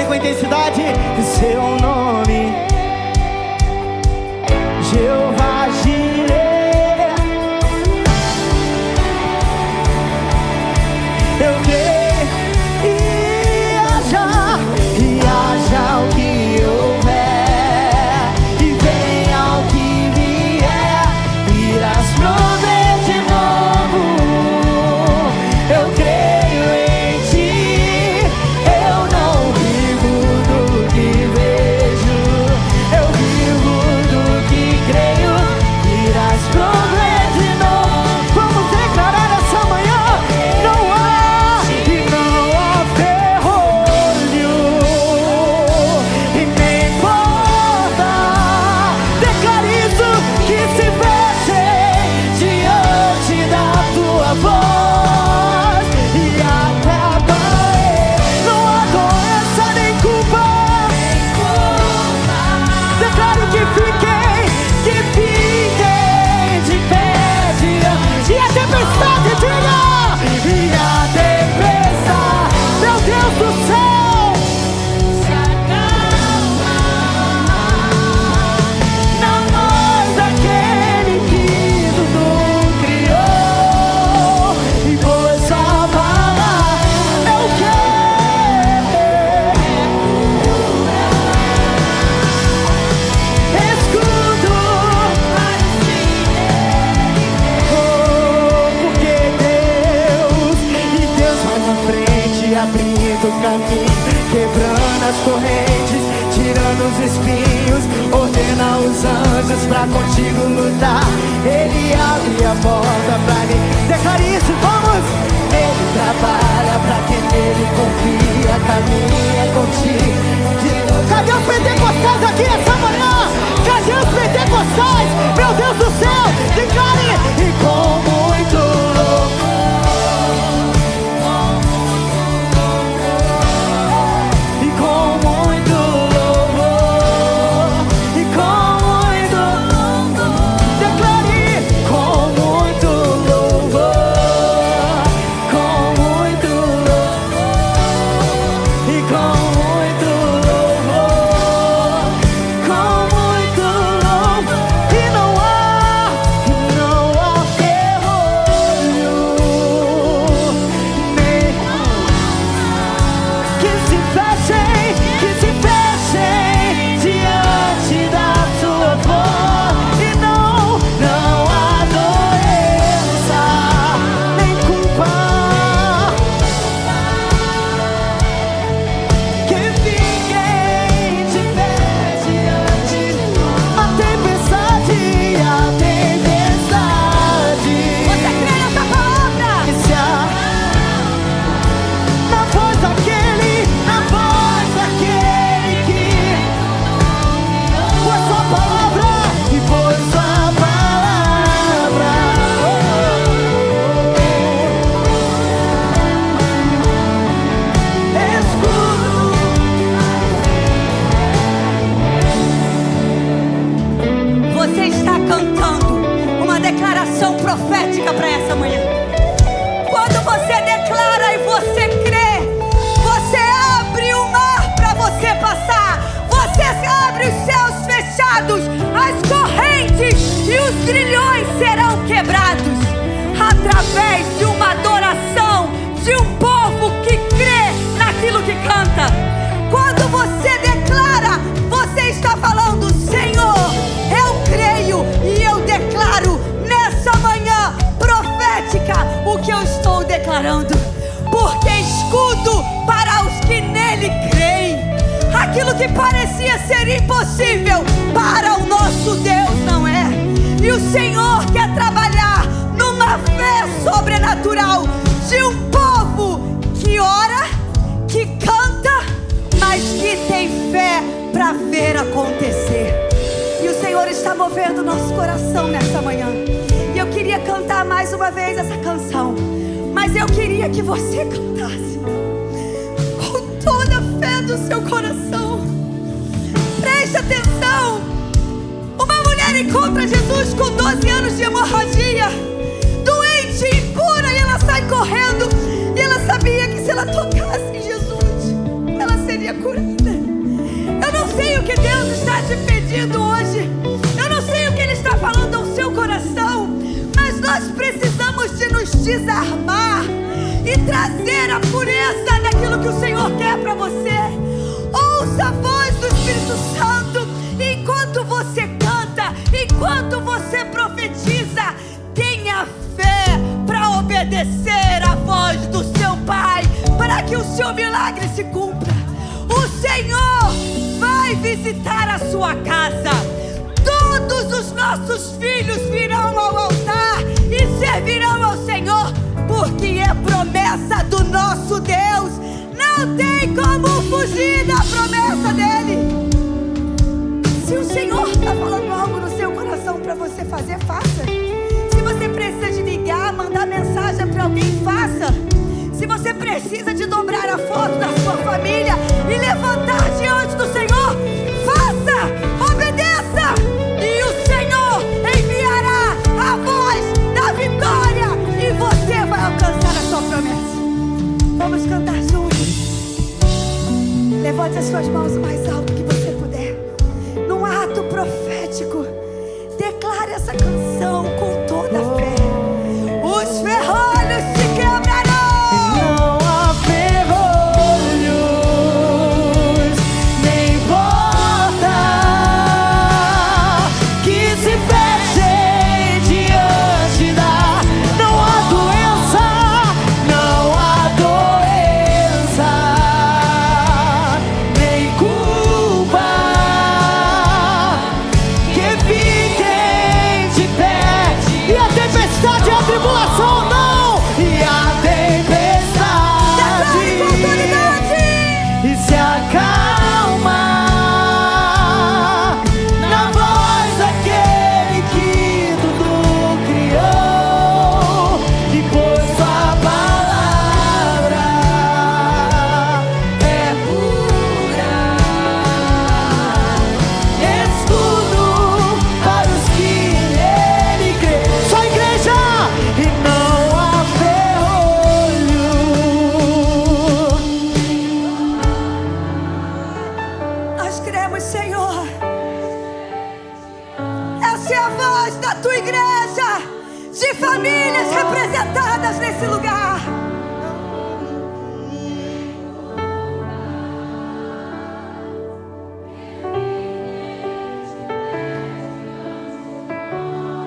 Declare com intensidade seu nome, Jeová Jireh. Eu creio e haja o que houver, e venha o que vier, irás prover de novo. Eu creio em ti, eu não vivo do que vejo, eu vivo do que creio, irás prover de novo. Vamos declarar essa manhã: não há e não há ferrolho, e nem importa. Declare isso, que se fechem diante da tua voz e acabarei. Não há doença nem culpa. Declare que fiquem de pé diante. E a tempestade, diga! E a tempestade, meu Deus do céu, se acalma na voz daquele que tudo criou e pôs a palavra. Eu quero escudo, porque Deus vai na frente, abrindo o caminho, quebrando as correntes, tirando os espinhos, ordena os anjos pra contigo lutar. Ele abre a porta pra mim. Declare isso, vamos! Ele trabalha pra quem nele confia, caminha contigo. Cadê os pentecostais aqui essa manhã? Cadê os pentecostais? Meu Deus do céu! Declare! E com muito louvor, e com muito louvor, e com muito louvor. Declare! Com muito louvor, com muito louvor, e com muito louvor, com muito louvor. E não há ferrolho, nem que se fechem diante da tua voz. E não há doença nem culpa que fiquem de pé diante a tempestade, a tempestade. Você crê nessa palavra? Na voz daquele que pôs sua palavra e pôs sua palavra. Escudo. Você está cantando uma declaração profética para essa manhã. Quando você declara e você crê, você abre o mar para você passar. Você abre os céus fechados, as correntes e os grilhões serão quebrados através de uma adoração de um povo que crê naquilo que canta. Quando você declara, você está falando: Senhor, eu creio e eu declaro nessa manhã profética o que eu estou declarando, porque escudo para os que nele creem. Aquilo que parecia ser impossível para o nosso Deus não é. E o Senhor quer trabalhar numa fé sobrenatural de um povo que ora, que canta, mas que tem fé para ver acontecer. E o Senhor está movendo o nosso coração nessa manhã. E eu queria cantar mais uma vez essa canção, mas eu queria que você cantasse com toda a fé do seu coração. Preste atenção. Uma mulher encontra Jesus com 12 anos de hemorragia, doente, impura, e ela sai correndo. E ela sabia que se ela tocasse em Jesus, ela seria curada. o que Deus está te pedindo hoje. Eu não sei o que Ele está falando ao seu coração, mas nós precisamos de nos desarmar e trazer a pureza daquilo que o Senhor quer para você. Ouça a voz do Espírito Santo enquanto você canta, enquanto você profetiza. Tenha fé para obedecer a voz do seu Pai, para que o seu milagre se cumpra. O Senhor vai visitar a sua casa. Todos os nossos filhos virão ao altar e servirão ao Senhor, porque é promessa do nosso Deus. Não tem como fugir da promessa dEle. Se o Senhor está falando algo no seu coração para você fazer, faça. Se você precisa de ligar, mandar mensagem para alguém, faça. Se você precisa de dobrar a foto da sua família e levantar diante do Senhor, faça, obedeça, e o Senhor enviará a voz da vitória e você vai alcançar a sua promessa. Vamos cantar juntos. Levante as suas mãos o mais alto que você puder. Num ato profético, declare essa canção com toda a fé. Os ferrolhos se quebrarão. Não há ferrolhos, nem porta que se fechem diante da. Não há doença, não há doença, nem culpa que fiquem de pé. E a tempestade e a tribulação não. E a e se acalma na voz daquele que tudo criou e pôs sua palavra é pura, escudo para os que nele creem. Só igreja, e não há ferrolho. Nós cremos, Senhor. Essa é a voz da tua igreja, de famílias representadas nesse lugar.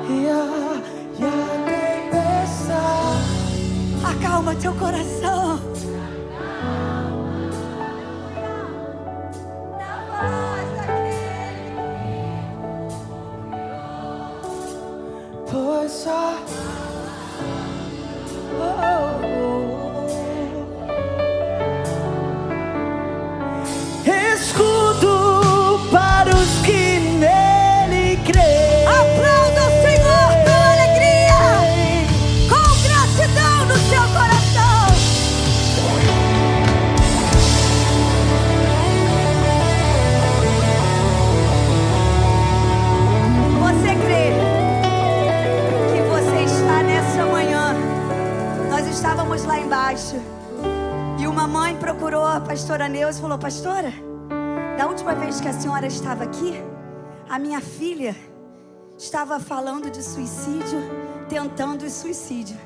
E a tempestade. Acalma teu coração. Na voz daquele. Pois só escudo para os que nele creem. Aplauda o Senhor com alegria, com gratidão no seu coração. Você crê que você está nessa manhã? Nós estávamos lá embaixo e uma mãe procurou a pastora Neuza e falou: pastora, da última vez que a senhora estava aqui, a minha filha estava falando de suicídio, tentando suicídio.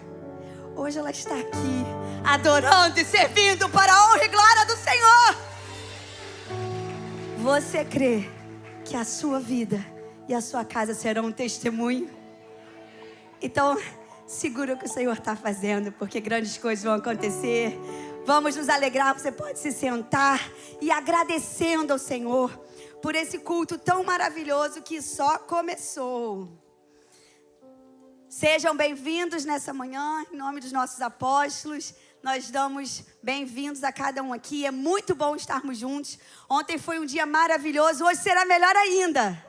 Hoje ela está aqui, adorando e servindo para a honra e glória do Senhor. Você crê que a sua vida e a sua casa serão um testemunho? Então, segura o que o Senhor está fazendo, porque grandes coisas vão acontecer. Vamos nos alegrar. Você pode se sentar e agradecendo ao Senhor por esse culto tão maravilhoso que só começou. Sejam bem-vindos nessa manhã, em nome dos nossos apóstolos. Nós damos bem-vindos a cada um aqui. É muito bom estarmos juntos. Ontem foi um dia maravilhoso, hoje será melhor ainda.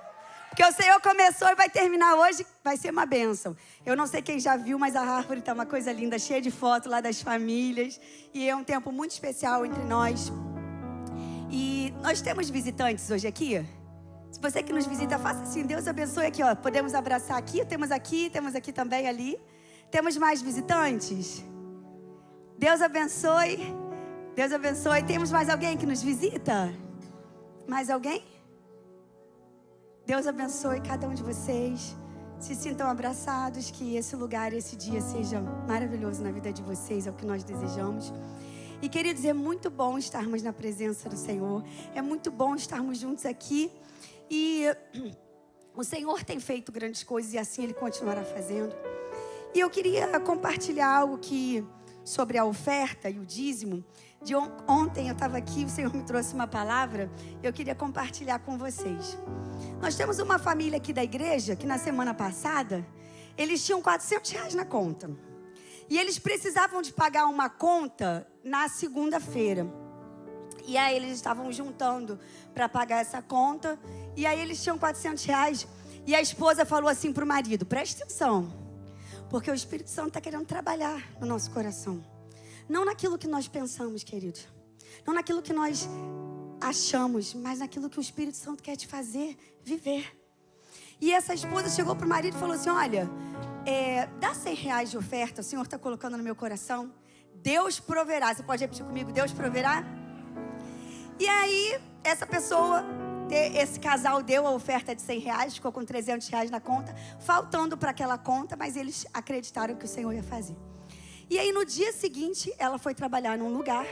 Porque o Senhor começou e vai terminar hoje, vai ser uma bênção. Eu não sei quem já viu, mas a árvore está uma coisa linda, cheia de fotos lá das famílias. E é um tempo muito especial entre nós. E nós temos visitantes hoje aqui. Se você que nos visita, faça assim, Deus abençoe aqui, ó. Podemos abraçar aqui, temos aqui também ali. Temos mais visitantes? Deus abençoe. Deus abençoe. Temos mais alguém que nos visita? Mais alguém? Deus abençoe cada um de vocês. Se sintam abraçados, que esse lugar, esse dia seja maravilhoso na vida de vocês, é o que nós desejamos. E queridos, é muito bom estarmos na presença do Senhor. É muito bom estarmos juntos aqui. E o Senhor tem feito grandes coisas e assim Ele continuará fazendo. E eu queria compartilhar algo sobre a oferta e o dízimo. Ontem eu estava aqui, o Senhor me trouxe uma palavra. Eu queria compartilhar com vocês. Nós temos uma família aqui da igreja que na semana passada, eles tinham R$400 na conta. E eles precisavam de pagar uma conta na segunda-feira. E aí eles estavam juntando para pagar essa conta. E aí eles tinham R$400. E a esposa falou assim para o marido: preste atenção, porque o Espírito Santo está querendo trabalhar no nosso coração. Não naquilo que nós pensamos, querido. Não naquilo que nós achamos, mas naquilo que o Espírito Santo quer te fazer viver. E essa esposa chegou para o marido e falou assim: olha, dá R$100 de oferta, o Senhor está colocando no meu coração. Deus proverá. Você pode repetir comigo? Deus proverá? E aí, essa pessoa, esse casal deu a oferta de R$100, ficou com R$300 na conta, faltando para aquela conta, mas eles acreditaram que o Senhor ia fazer. E aí, no dia seguinte, ela foi trabalhar num lugar,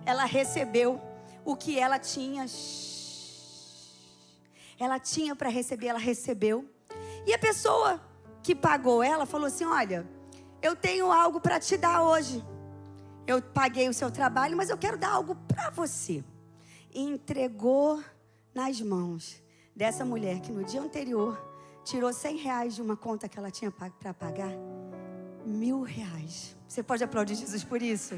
ela recebeu o que ela tinha para receber, ela recebeu. E a pessoa que pagou ela falou assim: olha, eu tenho algo para te dar hoje. Eu paguei o seu trabalho, mas eu quero dar algo para você. E entregou nas mãos dessa mulher que no dia anterior tirou R$100 de uma conta que ela tinha para pagar. R$1.000. Você pode aplaudir Jesus por isso?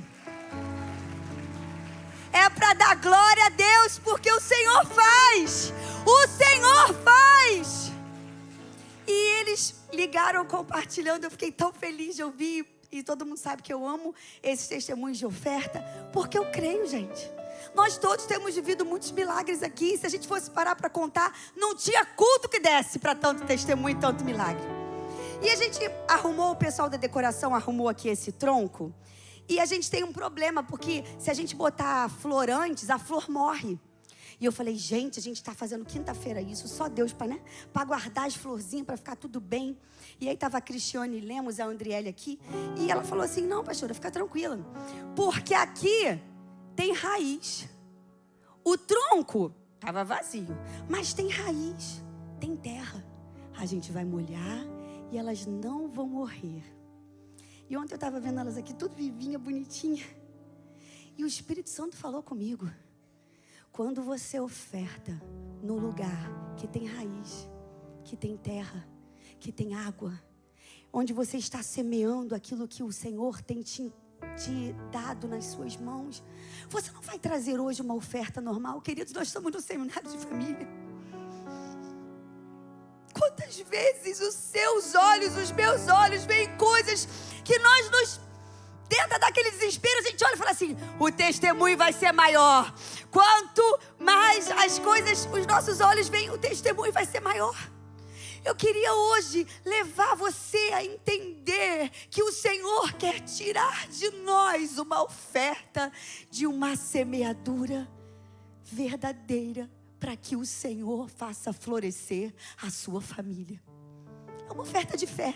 É para dar glória a Deus, porque o Senhor faz. O Senhor faz. E eles ligaram compartilhando. Eu fiquei tão feliz de ouvir. E todo mundo sabe que eu amo esses testemunhos de oferta, porque eu creio, gente. Nós todos temos vivido muitos milagres aqui. Se a gente fosse parar para contar, não tinha culto que desse para tanto testemunho e tanto milagre. E a gente arrumou, o pessoal da decoração arrumou aqui esse tronco. E a gente tem um problema, porque se a gente botar flor antes, a flor morre. E eu falei: gente, a gente está fazendo quinta-feira isso, só Deus para guardar as florzinhas, para ficar tudo bem. E aí estava a Cristiane Lemos, a Andriele aqui, e ela falou assim: não, pastora, fica tranquila, porque aqui tem raiz. O tronco estava vazio, mas tem raiz, tem terra. A gente vai molhar e elas não vão morrer. E ontem eu estava vendo elas aqui, tudo vivinha, bonitinha. E o Espírito Santo falou comigo: quando você oferta no lugar que tem raiz, que tem terra, que tem água, onde você está semeando aquilo que o Senhor tem te dado nas suas mãos, você não vai trazer hoje uma oferta normal. Queridos, nós estamos no seminário de família. Quantas vezes os seus olhos, os meus olhos, veem coisas que nós nos... Dentro daquele desespero, a gente olha e fala assim: o testemunho vai ser maior. Quanto mais as coisas, os nossos olhos veem, o testemunho vai ser maior. Eu queria hoje levar você a entender que o Senhor quer tirar de nós uma oferta de uma semeadura verdadeira, para que o Senhor faça florescer a sua família. É uma oferta de fé.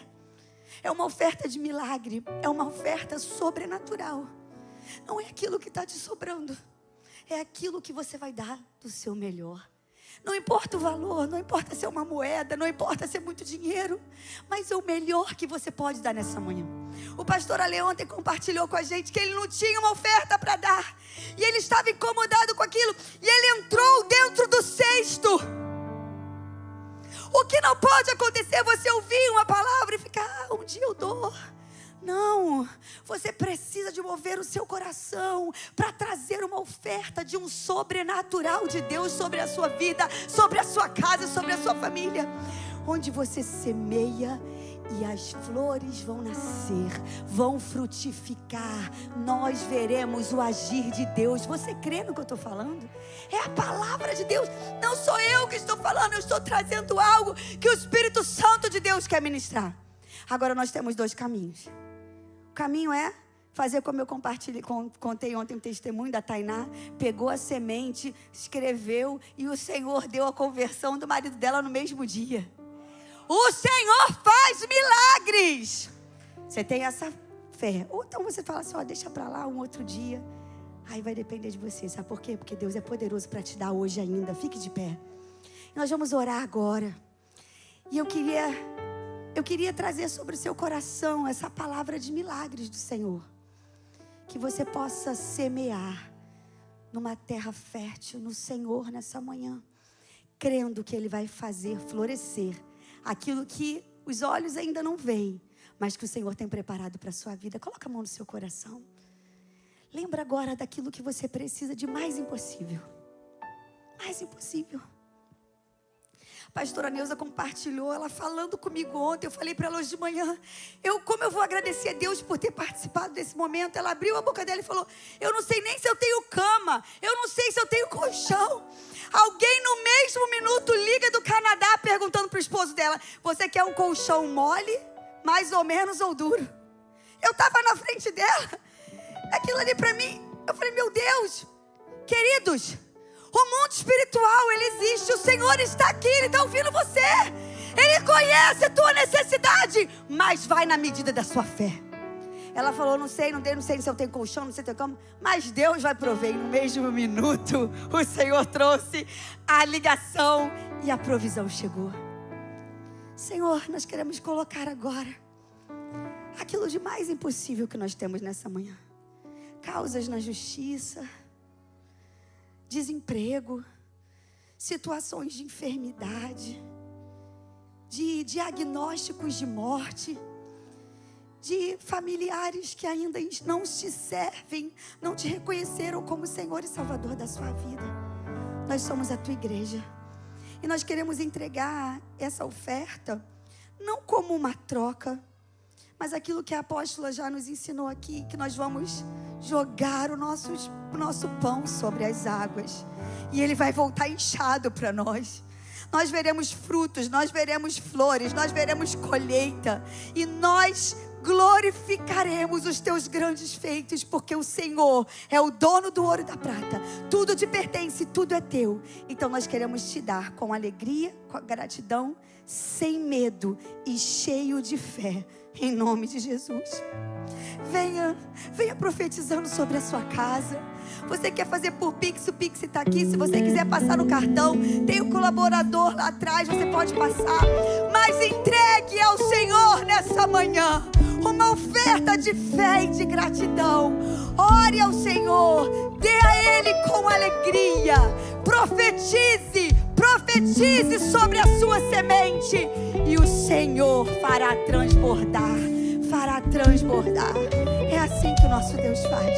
É uma oferta de milagre. É uma oferta sobrenatural. Não é aquilo que está te sobrando. É aquilo que você vai dar do seu melhor. Não importa o valor, não importa ser uma moeda, não importa ser muito dinheiro, mas é o melhor que você pode dar nessa manhã. O pastor Ale ontem compartilhou com a gente que ele não tinha uma oferta para dar. E ele estava incomodado com aquilo. E ele entrou dentro do cesto. O que não pode acontecer é você ouvir uma palavra e ficar: um dia eu dou. Não, você precisa de mover o seu coração para trazer uma oferta de um sobrenatural de Deus sobre a sua vida, sobre a sua casa, sobre a sua família. Onde você semeia e as flores vão nascer, vão frutificar. Nós veremos o agir de Deus. Você crê no que eu estou falando? É a palavra de Deus. Não sou eu que estou falando, eu estou trazendo algo que o Espírito Santo de Deus quer ministrar. Agora nós temos dois caminhos. O caminho é fazer como eu contei ontem o testemunho da Tainá, pegou a semente, escreveu, e o Senhor deu a conversão do marido dela no mesmo dia. O Senhor faz milagres. Você tem essa fé? Ou então você fala assim, deixa pra lá um outro dia. Aí vai depender de você, sabe por quê? Porque Deus é poderoso para te dar hoje ainda. Fique de pé. Nós vamos orar agora. E eu queria trazer sobre o seu coração essa palavra de milagres do Senhor. Que você possa semear numa terra fértil no Senhor nessa manhã, crendo que Ele vai fazer florescer aquilo que os olhos ainda não veem, mas que o Senhor tem preparado para a sua vida. Coloca a mão no seu coração. Lembra agora daquilo que você precisa de mais impossível. Mais impossível. A pastora Neuza compartilhou, ela falando comigo ontem, eu falei para ela hoje de manhã, como eu vou agradecer a Deus por ter participado desse momento. Ela abriu a boca dela e falou, eu não sei nem se eu tenho cama, eu não sei se eu tenho colchão. Alguém no mesmo minuto liga do Canadá perguntando para o esposo dela, você quer um colchão mole, mais ou menos ou duro? Eu estava na frente dela, aquilo ali para mim, eu falei, meu Deus, queridos, o mundo espiritual, ele existe, o Senhor está aqui, Ele está ouvindo você, Ele conhece a tua necessidade, mas vai na medida da sua fé. Ela falou, não sei se eu tenho colchão, não sei se eu tenho cama, mas Deus vai prover. E no mesmo minuto, o Senhor trouxe a ligação e a provisão chegou. Senhor, nós queremos colocar agora aquilo de mais impossível que nós temos nessa manhã. Causas na justiça, desemprego, situações de enfermidade, de diagnósticos de morte, de familiares que ainda não te servem, não te reconheceram como Senhor e Salvador da sua vida. Nós somos a tua igreja e nós queremos entregar essa oferta não como uma troca, mas aquilo que a apóstola já nos ensinou aqui, que nós vamos jogar o nosso pão sobre as águas e ele vai voltar inchado para nós. Nós veremos frutos, nós veremos flores, nós veremos colheita e nós glorificaremos os teus grandes feitos, porque o Senhor é o dono do ouro e da prata. Tudo te pertence, tudo é teu. Então nós queremos te dar com alegria, com gratidão, sem medo e cheio de fé, em nome de Jesus. Venha profetizando sobre a sua casa. Você quer fazer por Pix, o Pix está aqui. Se você quiser passar no cartão, tem o colaborador lá atrás, você pode passar. Mas entregue ao Senhor nessa manhã uma oferta de fé e de gratidão. Ore ao Senhor, dê a Ele com alegria. Profetize sobre a sua semente e o Senhor fará transbordar. É assim que o nosso Deus faz.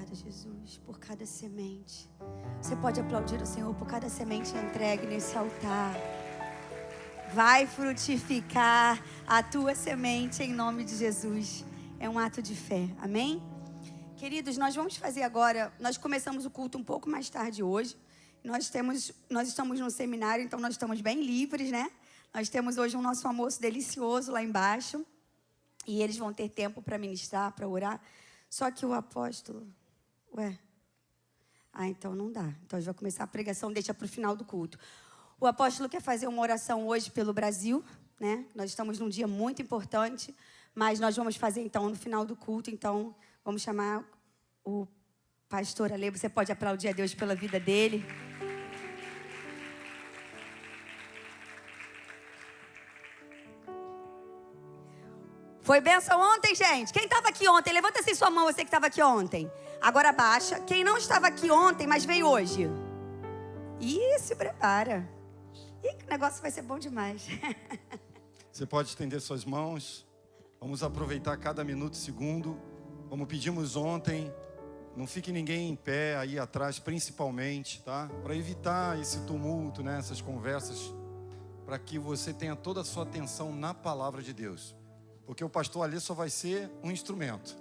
Jesus, por cada semente. Você pode aplaudir o Senhor por cada semente entregue nesse altar. Vai frutificar a tua semente em nome de Jesus. É um ato de fé, amém? Queridos, nós vamos fazer agora, nós começamos o culto um pouco mais tarde hoje. Nós estamos num seminário, então nós estamos bem livres, né? Nós temos hoje um nosso almoço delicioso lá embaixo. E eles vão ter tempo para ministrar, para orar. Só que o apóstolo... então não dá. Então a gente vai começar a pregação, deixa para o final do culto. O apóstolo quer fazer uma oração hoje pelo Brasil, né? Nós estamos num dia muito importante, mas nós vamos fazer então no final do culto. Então vamos chamar o pastor Ale. Você pode aplaudir a Deus pela vida dele. Foi bênção ontem, gente? Quem estava aqui ontem? Levanta assim sua mão, você que estava aqui ontem. Agora baixa. Quem não estava aqui ontem, mas veio hoje? Ih, se prepara. Ih, o negócio vai ser bom demais. Você pode estender suas mãos. Vamos aproveitar cada minuto e segundo. Como pedimos ontem, não fique ninguém em pé aí atrás, principalmente, tá? Para evitar esse tumulto, né? Essas conversas, para que você tenha toda a sua atenção na palavra de Deus. Porque o pastor ali só vai ser um instrumento.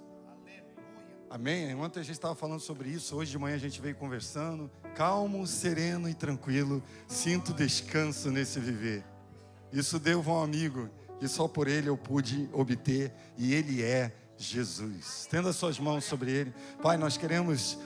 Amém? Ontem a gente estava falando sobre isso, hoje de manhã a gente veio conversando. Calmo, sereno e tranquilo, sinto descanso nesse viver. Isso deu a um amigo, que só por ele eu pude obter, e ele é Jesus. Estenda suas mãos sobre ele. Pai, nós queremos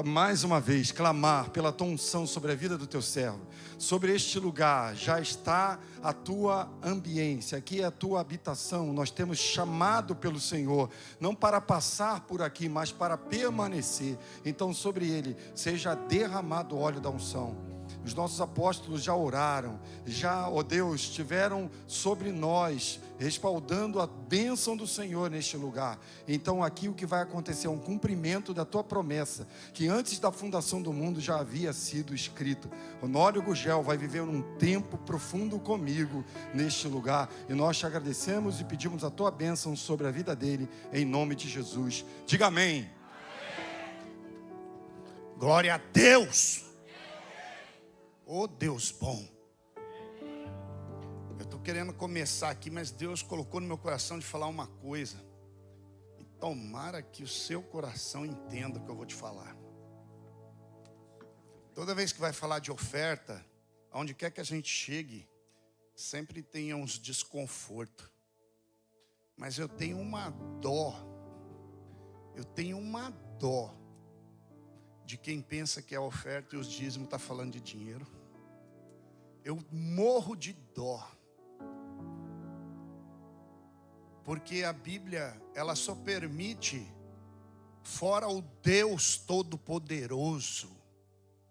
mais uma vez clamar pela tua unção sobre a vida do teu servo. Sobre este lugar já está a tua ambiência, aqui é a tua habitação. Nós temos chamado pelo Senhor, não para passar por aqui, mas para permanecer. Então sobre ele seja derramado o óleo da unção. Os nossos apóstolos já oraram, já, ó Deus, estiveram sobre nós, respaldando a bênção do Senhor neste lugar. Então aqui o que vai acontecer é um cumprimento da tua promessa, que antes da fundação do mundo já havia sido escrito. Honório Gugel vai viver um tempo profundo comigo neste lugar, e nós te agradecemos e pedimos a tua bênção sobre a vida dele, em nome de Jesus. Diga amém. Glória a Deus. Oh, Deus bom. Eu estou querendo começar aqui, mas Deus colocou no meu coração de falar uma coisa. E tomara que o seu coração entenda o que eu vou te falar. Toda vez que vai falar de oferta, aonde quer que a gente chegue, sempre tem uns desconforto. Mas eu tenho uma dó. Eu tenho uma dó de quem pensa que a oferta e os dízimos está falando de dinheiro. Eu morro de dó. Porque a Bíblia, ela só permite, fora o Deus Todo-Poderoso,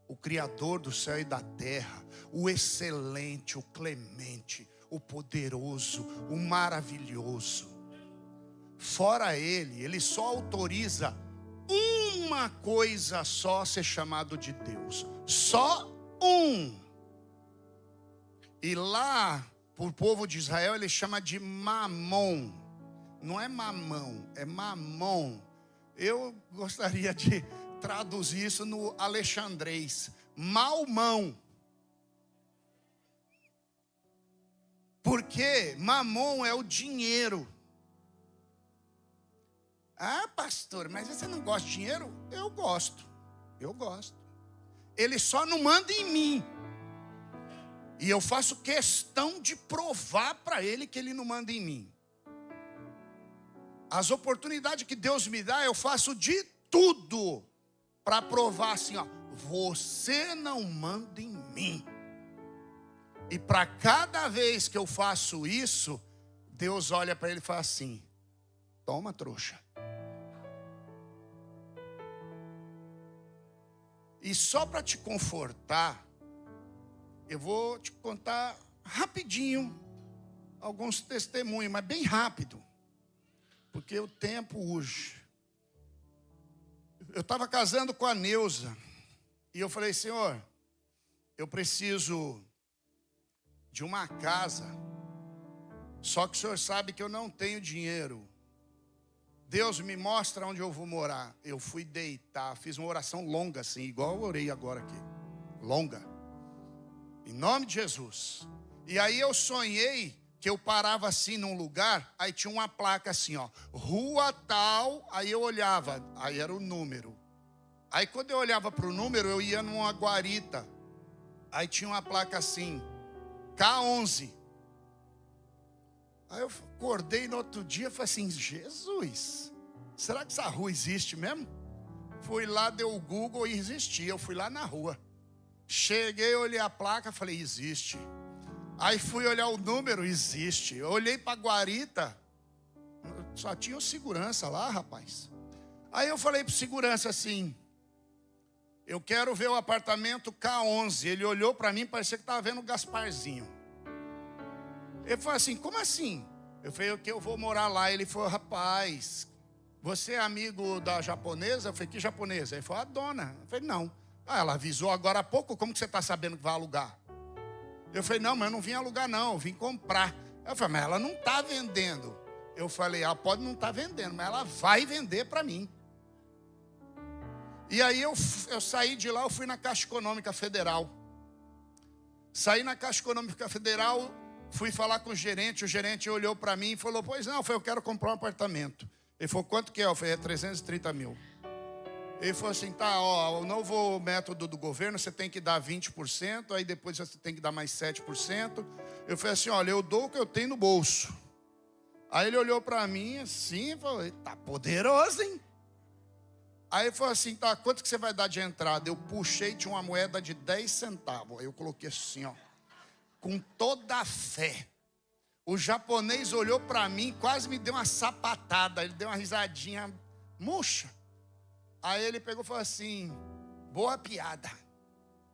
o Criador do céu e da terra, o excelente, o clemente, o poderoso, o maravilhoso. Fora ele só autoriza uma coisa só ser chamado de Deus. Só um. E lá, por povo de Israel, ele chama de mamon. Não é mamão, é mamon. Eu gostaria de traduzir isso no alexandrês. Malmão. Porque mamon é o dinheiro. Ah, pastor, mas você não gosta de dinheiro? Eu gosto. Ele só não manda em mim. E eu faço questão de provar para ele que ele não manda em mim. As oportunidades que Deus me dá, eu faço de tudo para provar assim, ó, você não manda em mim. E para cada vez que eu faço isso, Deus olha para ele e fala assim: toma, trouxa. E só para te confortar, eu vou te contar rapidinho alguns testemunhos, mas bem rápido, porque o tempo urge. Eu estava casando com a Neuza e eu falei: Senhor, eu preciso de uma casa, só que o Senhor sabe que eu não tenho dinheiro. Deus, me mostra onde eu vou morar. Eu fui deitar, fiz uma oração longa assim, igual eu orei agora aqui, longa, em nome de Jesus. E aí eu sonhei que eu parava assim num lugar, aí tinha uma placa assim, ó, rua tal. Aí eu olhava, aí era o número. Aí quando eu olhava para o número, eu ia numa guarita, aí tinha uma placa assim, K11. Aí eu acordei no outro dia e falei assim: Jesus, será que essa rua existe mesmo? Fui lá, dei o Google e existia. Eu fui lá na rua. Cheguei, olhei a placa, falei: existe. Aí fui olhar o número, existe. Eu olhei para a guarita, só tinha o segurança lá, rapaz. Aí eu falei para o segurança assim: eu quero ver o apartamento K11. Ele olhou para mim, parecia que estava vendo o Gasparzinho. Ele falou assim: como assim? Eu falei, o que eu vou morar lá? Ele falou, rapaz, você é amigo da japonesa? Eu falei, que japonesa? Ele falou, a dona. Eu falei, não. Ah, ela avisou agora há pouco, como que você está sabendo que vai alugar? Eu falei, não, mas eu não vim alugar não, eu vim comprar. Eu falei, mas ela não está vendendo. Eu falei, ela pode não estar vendendo, mas ela vai vender para mim. E aí eu saí de lá, eu fui na Caixa Econômica Federal. Saí na Caixa Econômica Federal, fui falar com o gerente olhou para mim e falou, pois não, eu quero comprar um apartamento. Ele falou, quanto que é? Eu falei, é 330 mil. Ele falou assim, tá, ó, o novo método do governo, você tem que dar 20%, aí depois você tem que dar mais 7%. Eu falei assim, olha, eu dou o que eu tenho no bolso. Aí ele olhou para mim assim e falou, tá poderoso, hein? Aí ele falou assim, tá, quanto que você vai dar de entrada? Eu puxei, tinha uma moeda de 10 centavos. Aí eu coloquei assim, ó, com toda a fé. O japonês olhou para mim, quase me deu uma sapatada, ele deu uma risadinha murcha. Aí ele pegou e falou assim, boa piada.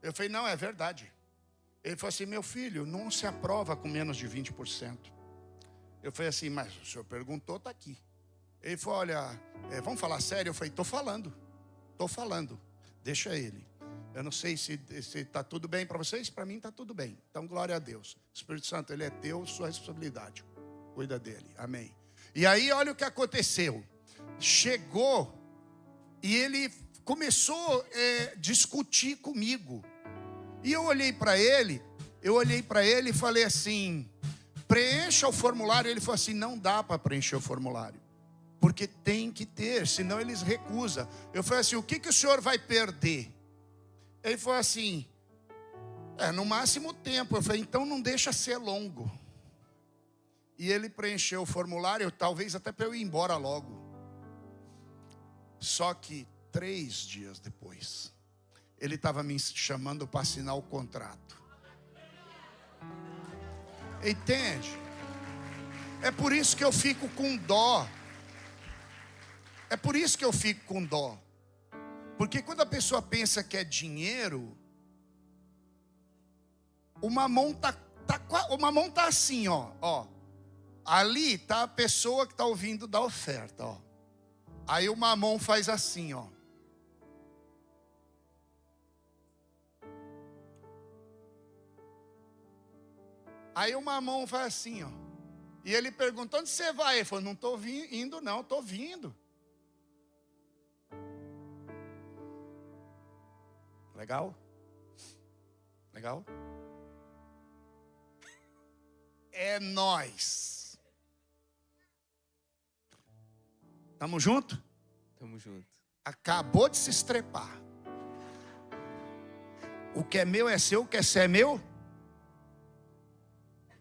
Eu falei, não, é verdade. Ele falou assim, meu filho, não se aprova com menos de 20%. Eu falei assim, mas o senhor perguntou, está aqui. Ele falou, olha, vamos falar sério? Eu falei, estou falando, deixa ele. Eu não sei se está tudo bem para vocês, para mim está tudo bem. Então, glória a Deus. Espírito Santo, ele é teu, sua responsabilidade. Cuida dele, amém. E aí, olha o que aconteceu. Chegou e ele começou a discutir comigo. E eu olhei para ele e falei assim, preencha o formulário. Ele falou assim, não dá para preencher o formulário, porque tem que ter, senão eles recusam. Eu falei assim, o que o senhor vai perder? Ele falou assim, no máximo tempo. Eu falei, então não deixa ser longo. E ele preencheu o formulário, talvez até para eu ir embora logo. Só que 3 dias depois, ele estava me chamando para assinar o contrato. Entende? É por isso que eu fico com dó. Porque quando a pessoa pensa que é dinheiro, o mamão tá assim, ó. Ali tá a pessoa que está ouvindo da oferta, ó. Aí o mamão faz assim, ó. Aí o mamão faz assim, ó. E ele perguntou, onde você vai? Ele falou, não estou indo não, estou vindo. Legal? Legal? É nós. Tamo junto? Tamo junto. Acabou de se estrepar. O que é meu é seu, o que é seu é meu?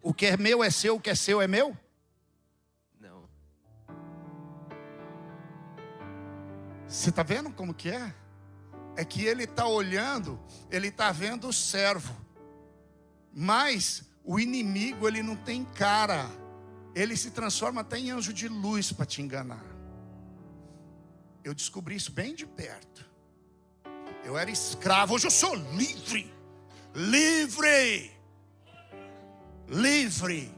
O que é meu é seu, o que é seu é meu? Não. Você está vendo como que é? É que ele está olhando, ele está vendo o servo. Mas o inimigo, ele não tem cara. Ele se transforma até em anjo de luz para te enganar. Eu descobri isso bem de perto. Eu era escravo, hoje eu sou livre. Livre. Livre.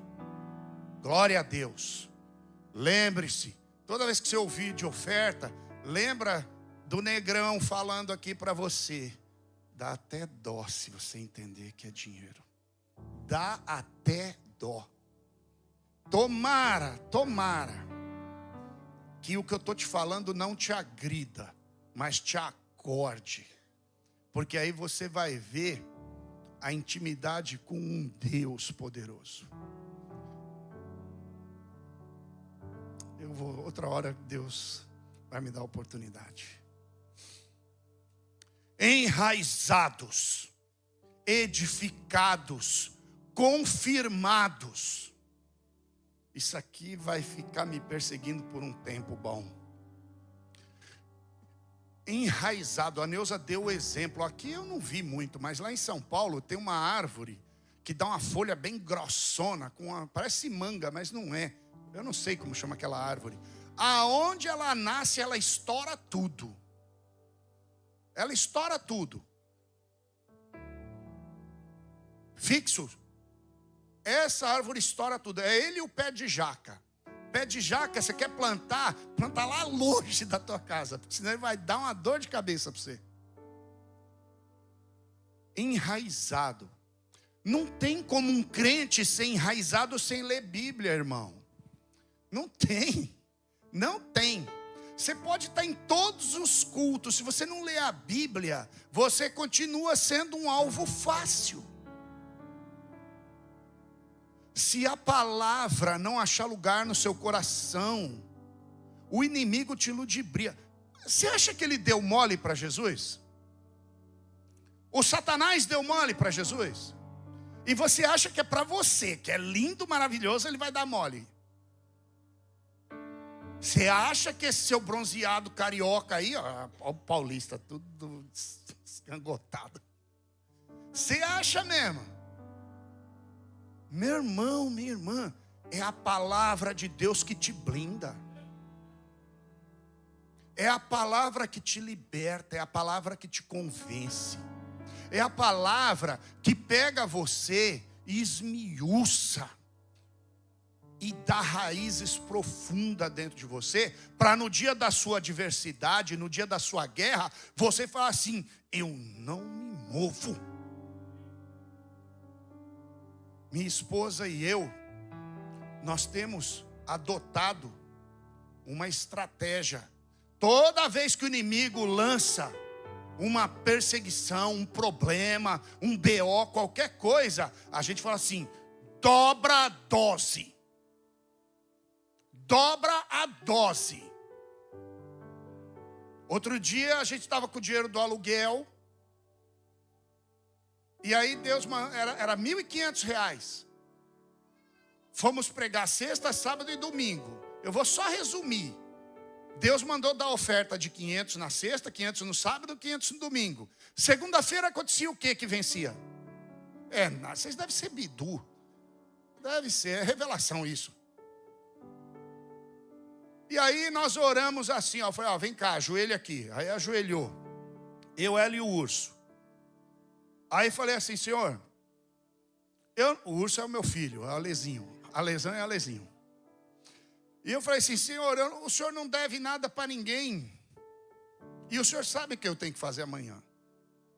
Glória a Deus. Lembre-se, toda vez que você ouvir de oferta, lembra do negrão falando aqui para você. Dá até dó se você entender que é dinheiro. Dá até dó. Tomara que o que eu estou te falando não te agrida, mas te acorde. Porque aí você vai ver a intimidade com um Deus poderoso. Outra hora Deus vai me dar a oportunidade. Enraizados, edificados, confirmados. Isso aqui vai ficar me perseguindo por um tempo bom. Enraizado, a Neuza deu o exemplo. Aqui eu não vi muito, mas lá em São Paulo tem uma árvore que dá uma folha bem grossona, parece manga, mas não é. Eu não sei como chama aquela árvore. Aonde ela nasce, ela estoura tudo. Ela estoura tudo. Fixo. essa árvore estoura tudo. É ele e o pé de jaca. Pé de jaca, você quer plantar, planta lá longe da tua casa, porque senão ele vai dar uma dor de cabeça para você. Enraizado. Não tem como um crente ser enraizado sem ler Bíblia, irmão. Não tem. Não tem. Você pode estar em todos os cultos, se você não ler a Bíblia, você continua sendo um alvo fácil. Se a palavra não achar lugar no seu coração, o inimigo te ludibria. Você acha que ele deu mole para Jesus? O Satanás deu mole para Jesus? E você acha que é para você, que é lindo, maravilhoso, ele vai dar mole? Você acha que esse seu bronzeado carioca aí, ó, o paulista, tudo escangotado. Você acha mesmo? Meu irmão, minha irmã, é a palavra de Deus que te blinda. É a palavra que te liberta, é a palavra que te convence. É a palavra que pega você e esmiuça e dá raízes profundas dentro de você, para no dia da sua adversidade, no dia da sua guerra, você falar assim: eu não me movo. Minha esposa e eu, nós temos adotado uma estratégia. Toda vez que o inimigo lança uma perseguição, um problema, um BO, qualquer coisa, a gente fala assim: dobra a dose. Dobra a dose. Outro dia a gente estava com o dinheiro do aluguel. E aí Deus, era R$1.500. Fomos pregar sexta, sábado e domingo. Eu vou só resumir. Deus mandou dar oferta de 500 na sexta, 500 no sábado, 500 no domingo. Segunda-feira acontecia o que vencia? Vocês devem ser bidu. Deve ser, é revelação isso. E aí nós oramos assim, ó. Falei, ó, vem cá, ajoelha aqui. Aí ajoelhou. Eu, ela e o urso. Aí falei assim: Senhor, o urso é o meu filho, é o Alezinho. Alezão é Alezinho. E eu falei assim: Senhor, o Senhor não deve nada para ninguém. E o Senhor sabe o que eu tenho que fazer amanhã.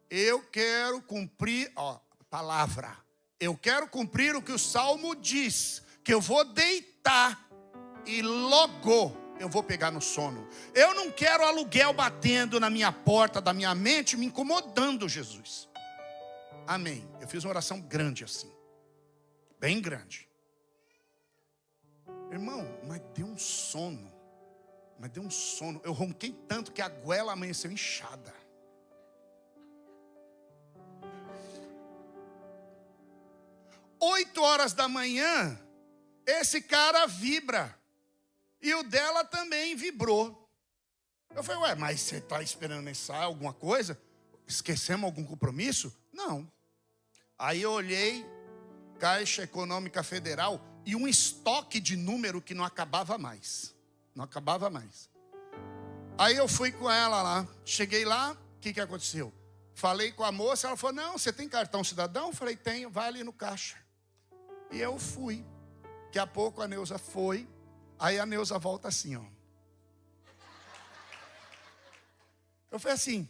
Eu quero cumprir, ó, palavra. Eu quero cumprir o que o Salmo diz, que eu vou deitar e logo eu vou pegar no sono. Eu não quero aluguel batendo na minha porta da minha mente, me incomodando, Jesus. Amém. Eu fiz uma oração grande assim. Bem grande. Irmão, mas deu um sono. Eu ronquei tanto que a goela amanheceu inchada. Oito horas da manhã, esse cara vibra. E o dela também vibrou. Eu falei: ué, mas você está esperando ensaiar alguma coisa? Esquecemos algum compromisso? Não. Aí eu olhei, Caixa Econômica Federal, e um estoque de número que não acabava mais. Não acabava mais. Aí eu fui com ela lá. Cheguei lá, o que aconteceu? Falei com a moça, ela falou: não, você tem cartão cidadão? Eu falei: tenho, vai ali no caixa. E eu fui. Daqui a pouco a Neuza foi. Aí a Neuza volta assim, ó. Eu falei assim: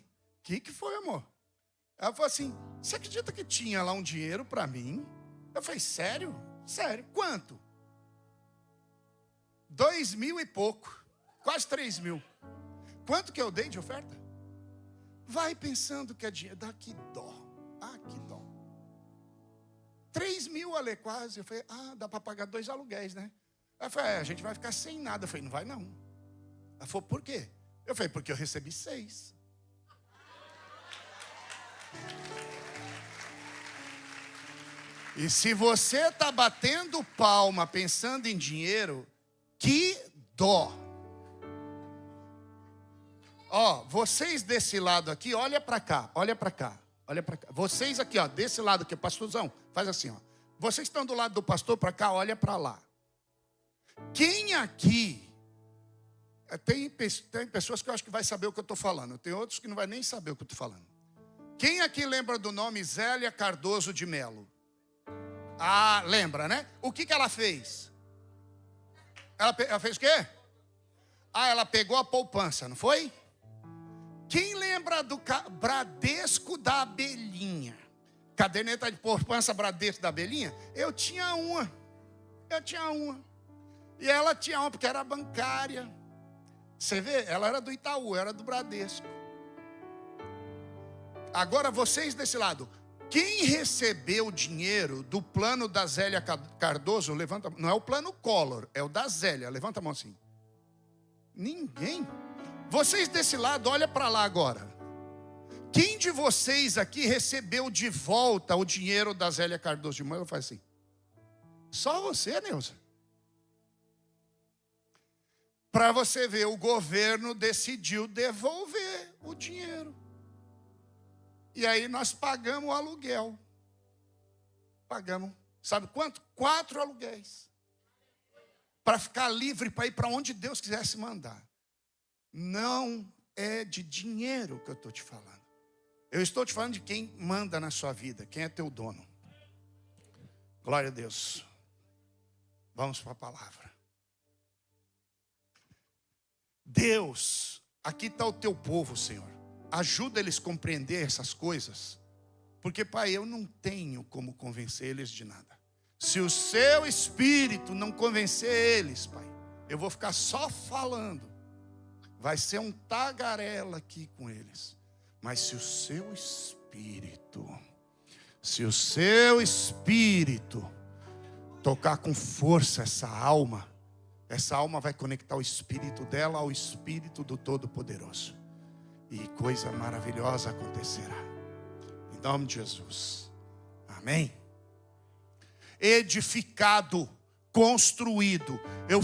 o que foi, amor? Ela falou assim: você acredita que tinha lá um dinheiro para mim? Eu falei: sério? Sério, quanto? 2.000 e pouco, quase 3.000. Quanto que eu dei de oferta? Vai pensando que é dinheiro. Dá que dó. Que dó. 3.000, Ale, quase. Eu falei: dá para pagar 2 aluguéis, né? Ela falou: a gente vai ficar sem nada. Eu falei: não vai não. Ela falou: por quê? Eu falei: porque eu recebi 6. E se você está batendo palma pensando em dinheiro, que dó. Ó, vocês desse lado aqui, olha para cá, olha para cá, olha para cá. Vocês aqui, ó, desse lado aqui, pastorzão, faz assim, ó. Vocês estão do lado do pastor para cá, olha para lá. Quem aqui, tem pessoas que eu acho que vai saber o que eu estou falando, tem outros que não vai nem saber o que eu estou falando. Quem aqui lembra do nome Zélia Cardoso de Melo? Ah, lembra, né? O que ela fez? Ela fez o quê? Ah, ela pegou a poupança, não foi? Quem lembra do Bradesco da abelhinha? Caderneta de poupança Bradesco da abelhinha? Eu tinha uma. E ela tinha uma porque era bancária. Você vê? Ela era do Itaú, era do Bradesco. Agora vocês desse lado. Quem recebeu dinheiro do plano da Zélia Cardoso, levanta, não é o plano Collor, é o da Zélia, levanta a mão assim. Ninguém. Vocês desse lado, olha para lá agora. Quem de vocês aqui recebeu de volta o dinheiro da Zélia Cardoso de mão? Ela faz assim. Só você, Neuza. Para você ver, o governo decidiu devolver o dinheiro. E aí nós pagamos o aluguel. Pagamos, sabe quanto? 4 aluguéis. Para ficar livre para ir para onde Deus quisesse mandar. Não é de dinheiro que eu estou te falando. Eu estou te falando de quem manda na sua vida, quem é teu dono. Glória a Deus. Vamos para a palavra. Deus, aqui está o teu povo, Senhor. Ajuda eles a compreender essas coisas. Porque, Pai, eu não tenho como convencer eles de nada. Se o seu Espírito não convencer eles, Pai, eu vou ficar só falando. Vai ser um tagarela aqui com eles. Mas se o seu Espírito tocar com força essa alma vai conectar o espírito dela ao Espírito do Todo-Poderoso. E coisa maravilhosa acontecerá. Em nome de Jesus. Amém. Edificado, construído. Eu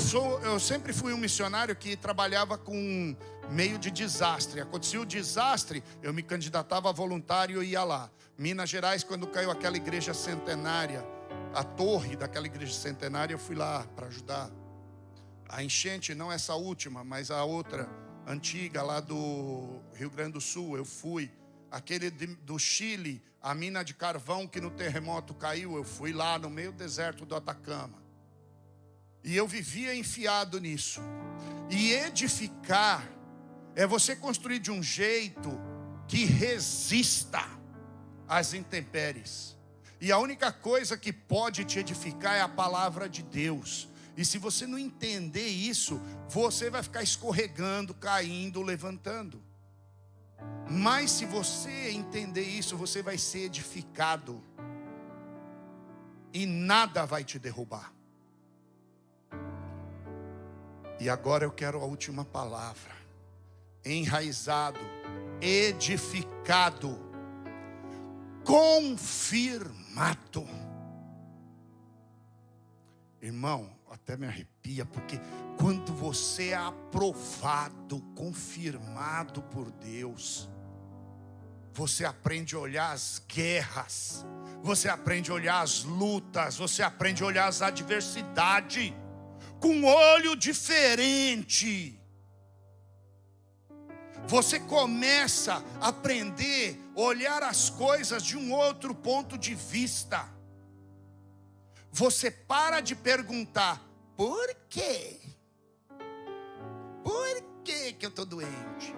sempre fui um missionário que trabalhava com meio de desastre. Acontecia o desastre, eu me candidatava voluntário e ia lá. Minas Gerais, quando caiu aquela igreja centenária, a torre daquela igreja centenária, eu fui lá para ajudar. A enchente, não essa última, mas a outra antiga lá do Rio Grande do Sul, eu fui. Aquele do Chile, a mina de carvão que no terremoto caiu, eu fui lá no meio do deserto do Atacama. E eu vivia enfiado nisso. E edificar é você construir de um jeito que resista às intempéries. E a única coisa que pode te edificar é a palavra de Deus. E se você não entender isso, você vai ficar escorregando, caindo, levantando. Mas se você entender isso, você vai ser edificado. E nada vai te derrubar. E agora eu quero a última palavra. Enraizado, edificado, confirmado. Irmão, até me arrepia, porque quando você é aprovado, confirmado por Deus, você aprende a olhar as guerras, você aprende a olhar as lutas, você aprende a olhar as adversidades com um olho diferente. Você começa a aprender a olhar as coisas de um outro ponto de vista. Você para de perguntar, por quê? Por que eu estou doente?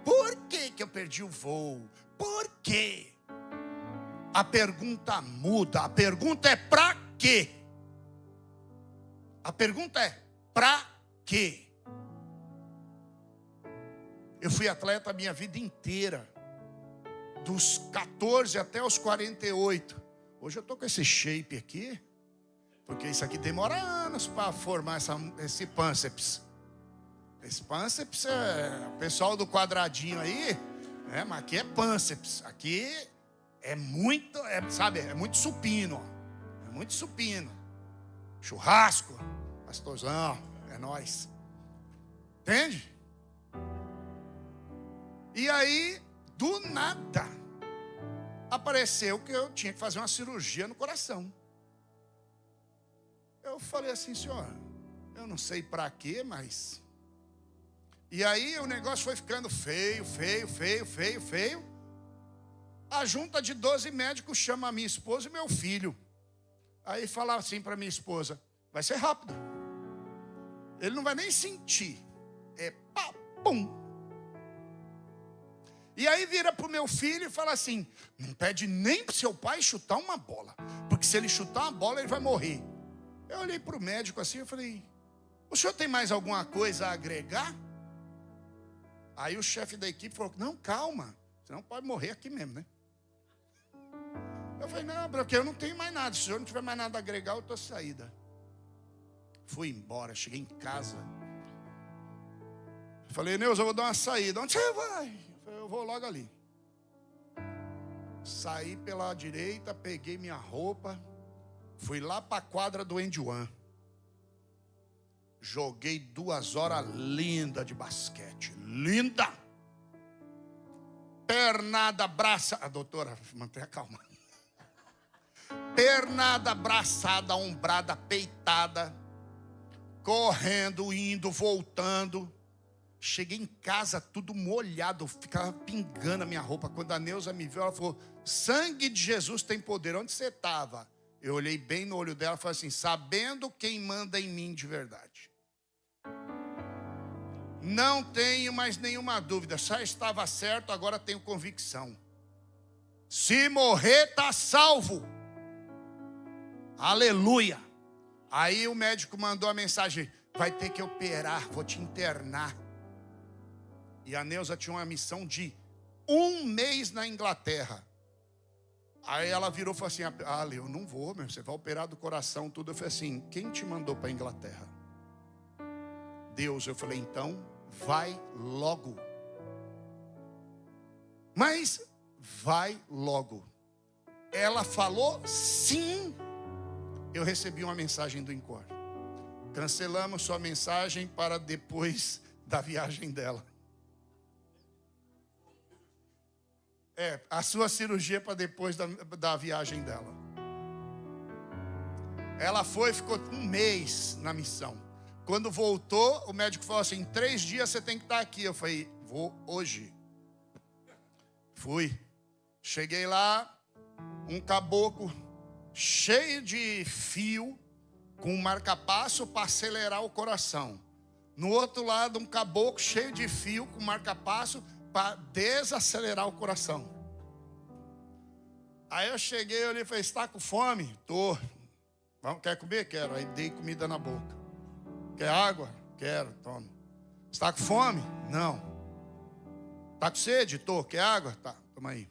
Por que eu perdi o voo? Por quê? A pergunta muda, a pergunta é para quê? A pergunta é, para quê? Eu fui atleta a minha vida inteira, dos 14 até os 48. Hoje eu estou com esse shape aqui, porque isso aqui demora anos para formar esse pânceps. Esse pânceps é o pessoal do quadradinho aí, mas aqui é pânceps. Aqui é muito, é muito supino. É muito supino. Churrasco, pastorzão, é nóis. Entende? E aí, do nada, apareceu que eu tinha que fazer uma cirurgia no coração. Eu falei assim, senhor, eu não sei para quê, mas... E aí o negócio foi ficando feio. A junta de 12 médicos chama a minha esposa e meu filho. Aí falava assim para minha esposa, vai ser rápido. Ele não vai nem sentir. É pá, pum. E aí vira pro meu filho e fala assim, não pede nem pro seu pai chutar uma bola. Porque se ele chutar uma bola, ele vai morrer. Eu olhei pro médico assim e falei, o senhor tem mais alguma coisa a agregar? Aí o chefe da equipe falou, não, calma. Senão pode morrer aqui mesmo, né? Eu falei, não, porque eu não tenho mais nada. Se o senhor não tiver mais nada a agregar, eu estou saída. Fui embora, cheguei em casa. Falei, Neuza, eu vou dar uma saída. Onde você vai? Eu falei, eu vou logo ali. Saí pela direita, peguei minha roupa, fui lá para a quadra do End One. Joguei 2 horas linda de basquete. Linda! Pernada, braça... A doutora, mantenha calma. Pernada, braçada, ombrada, peitada. Correndo, indo, voltando. Cheguei em casa tudo molhado. Ficava pingando a minha roupa. Quando a Neuza me viu, ela falou, sangue de Jesus tem poder. Onde você estava? Eu olhei bem no olho dela e falei assim, sabendo quem manda em mim de verdade. Não tenho mais nenhuma dúvida. Já estava certo, agora tenho convicção. Se morrer, está salvo. Aleluia. Aí o médico mandou a mensagem, vai ter que operar, vou te internar. E a Neuza tinha uma missão de 1 mês na Inglaterra. Aí ela virou e falou assim, Ale, eu não vou, meu, você vai operar do coração, tudo. Eu falei assim, quem te mandou para a Inglaterra? Deus. Eu falei, então, vai logo. Mas, vai logo. Ela falou sim. Eu recebi uma mensagem do Incor. Cancelamos sua mensagem para depois da viagem dela. A sua cirurgia para depois da viagem dela. Ela foi, ficou 1 mês na missão. Quando voltou, o médico falou assim, em 3 dias você tem que estar aqui. Eu falei, vou hoje. Fui. Cheguei lá, um caboclo cheio de fio, com um marca-passo para acelerar o coração. No outro lado, um caboclo cheio de fio, com marca-passo para desacelerar o coração. Aí eu cheguei, olhei e falei, está com fome? Tô. Quer comer? Quero. Aí dei comida na boca. Quer água? Quero, toma. Está com fome? Não. Está com sede? Tô. Quer água? Tá, toma aí.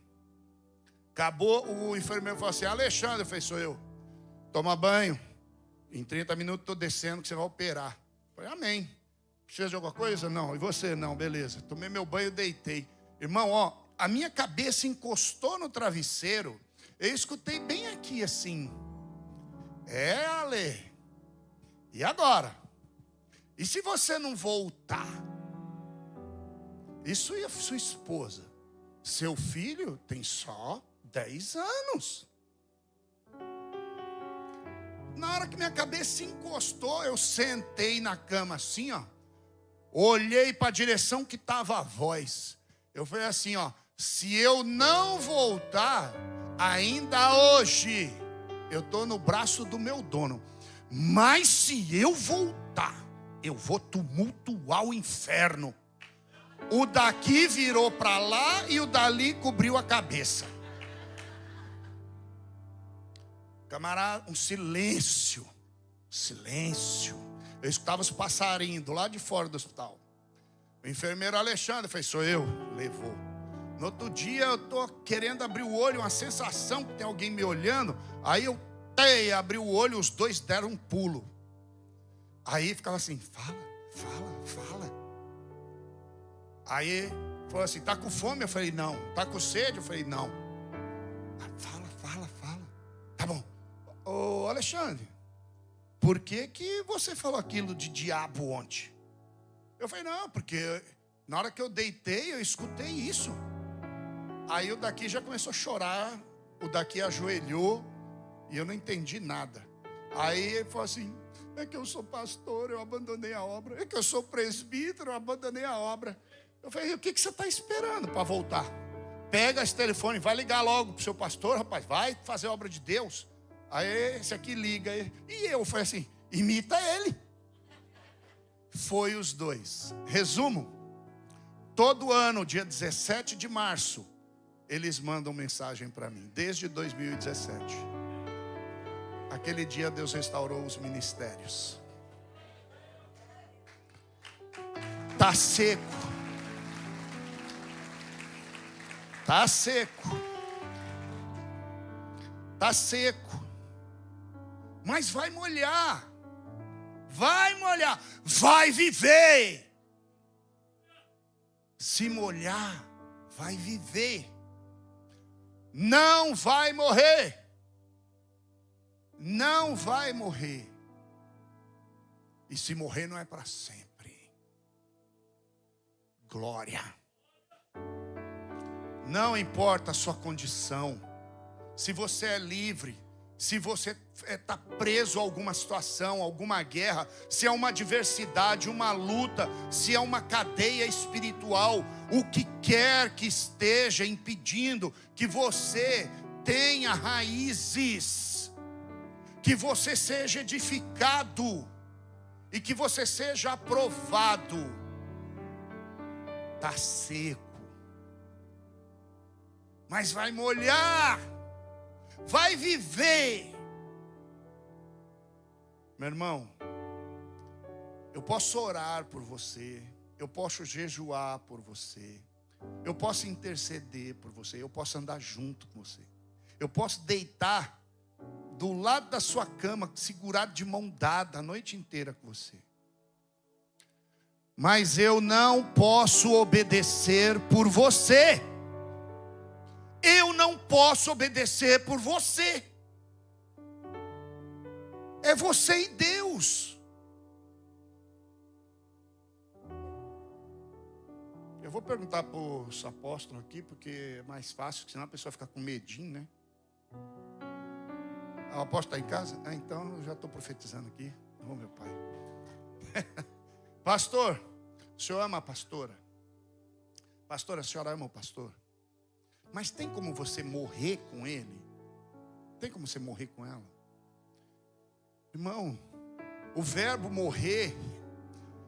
Acabou, o enfermeiro falou assim, Alexandre, eu falei, sou eu. Toma banho. Em 30 minutos estou descendo que você vai operar. Eu falei, amém. Precisa de alguma coisa? Não. E você? Não, beleza. Tomei meu banho, deitei. Irmão, ó, a minha cabeça encostou no travesseiro. Eu escutei bem aqui assim. Ale. E agora? E se você não voltar? Isso e a sua esposa? Seu filho tem só 10 anos. Na hora que minha cabeça encostou, eu sentei na cama assim, ó. Olhei para a direção que estava a voz. Eu falei assim, ó. Se eu não voltar, ainda hoje, eu estou no braço do meu dono. Mas se eu voltar, eu vou tumultuar o inferno. O daqui virou para lá e o dali cobriu a cabeça. Camarada, um silêncio. Silêncio. Eu escutava os passarinhos do lado de fora do hospital. O enfermeiro Alexandre fez, sou eu. Levou. No outro dia eu estou querendo abrir o olho, uma sensação que tem alguém me olhando. Aí eu abri o olho, os dois deram um pulo. Aí ficava assim, fala. Aí falou assim, tá com fome? Eu falei, não. Tá com sede? Eu falei, não. Fala. Tá bom. Ô Alexandre, por que você falou aquilo de diabo ontem? Eu falei, não, porque na hora que eu deitei, eu escutei isso. Aí o daqui já começou a chorar, o daqui ajoelhou e eu não entendi nada. Aí ele falou assim, é que eu sou pastor, eu abandonei a obra. É que eu sou presbítero, eu abandonei a obra. Eu falei, o que você está esperando para voltar? Pega esse telefone, vai ligar logo para o seu pastor, rapaz, vai fazer a obra de Deus. Aí esse aqui liga. E eu falei assim, imita ele. Foi os dois. Resumo. Todo ano, dia 17 de março, eles mandam mensagem para mim. Desde 2017. Aquele dia Deus restaurou os ministérios. Tá seco. Tá seco. Tá seco. Mas vai molhar. Vai molhar. Vai viver. Se molhar, vai viver. Não vai morrer. Não vai morrer. E se morrer não é para sempre. Glória. Não importa a sua condição. Se você é livre, se você está preso a alguma situação, alguma guerra, se é uma adversidade, uma luta, se é uma cadeia espiritual, o que quer que esteja impedindo que você tenha raízes, que você seja edificado e que você seja aprovado, está seco, mas vai molhar. Vai viver. Meu irmão, eu posso orar por você, eu posso jejuar por você, eu posso interceder por você, eu posso andar junto com você, eu posso deitar do lado da sua cama, segurado de mão dada a noite inteira com você. Mas eu não posso obedecer por você. Eu não posso obedecer por você. É você e Deus. Eu vou perguntar para os apóstolos aqui, porque é mais fácil, senão a pessoa fica com medinho, né? O apóstolo está em casa? Ah, então eu já estou profetizando aqui. Oh, meu pai. Pastor, o senhor ama a pastora? Pastora, a senhora ama o pastor? Mas tem como você morrer com ele? Tem como você morrer com ela? Irmão, o verbo morrer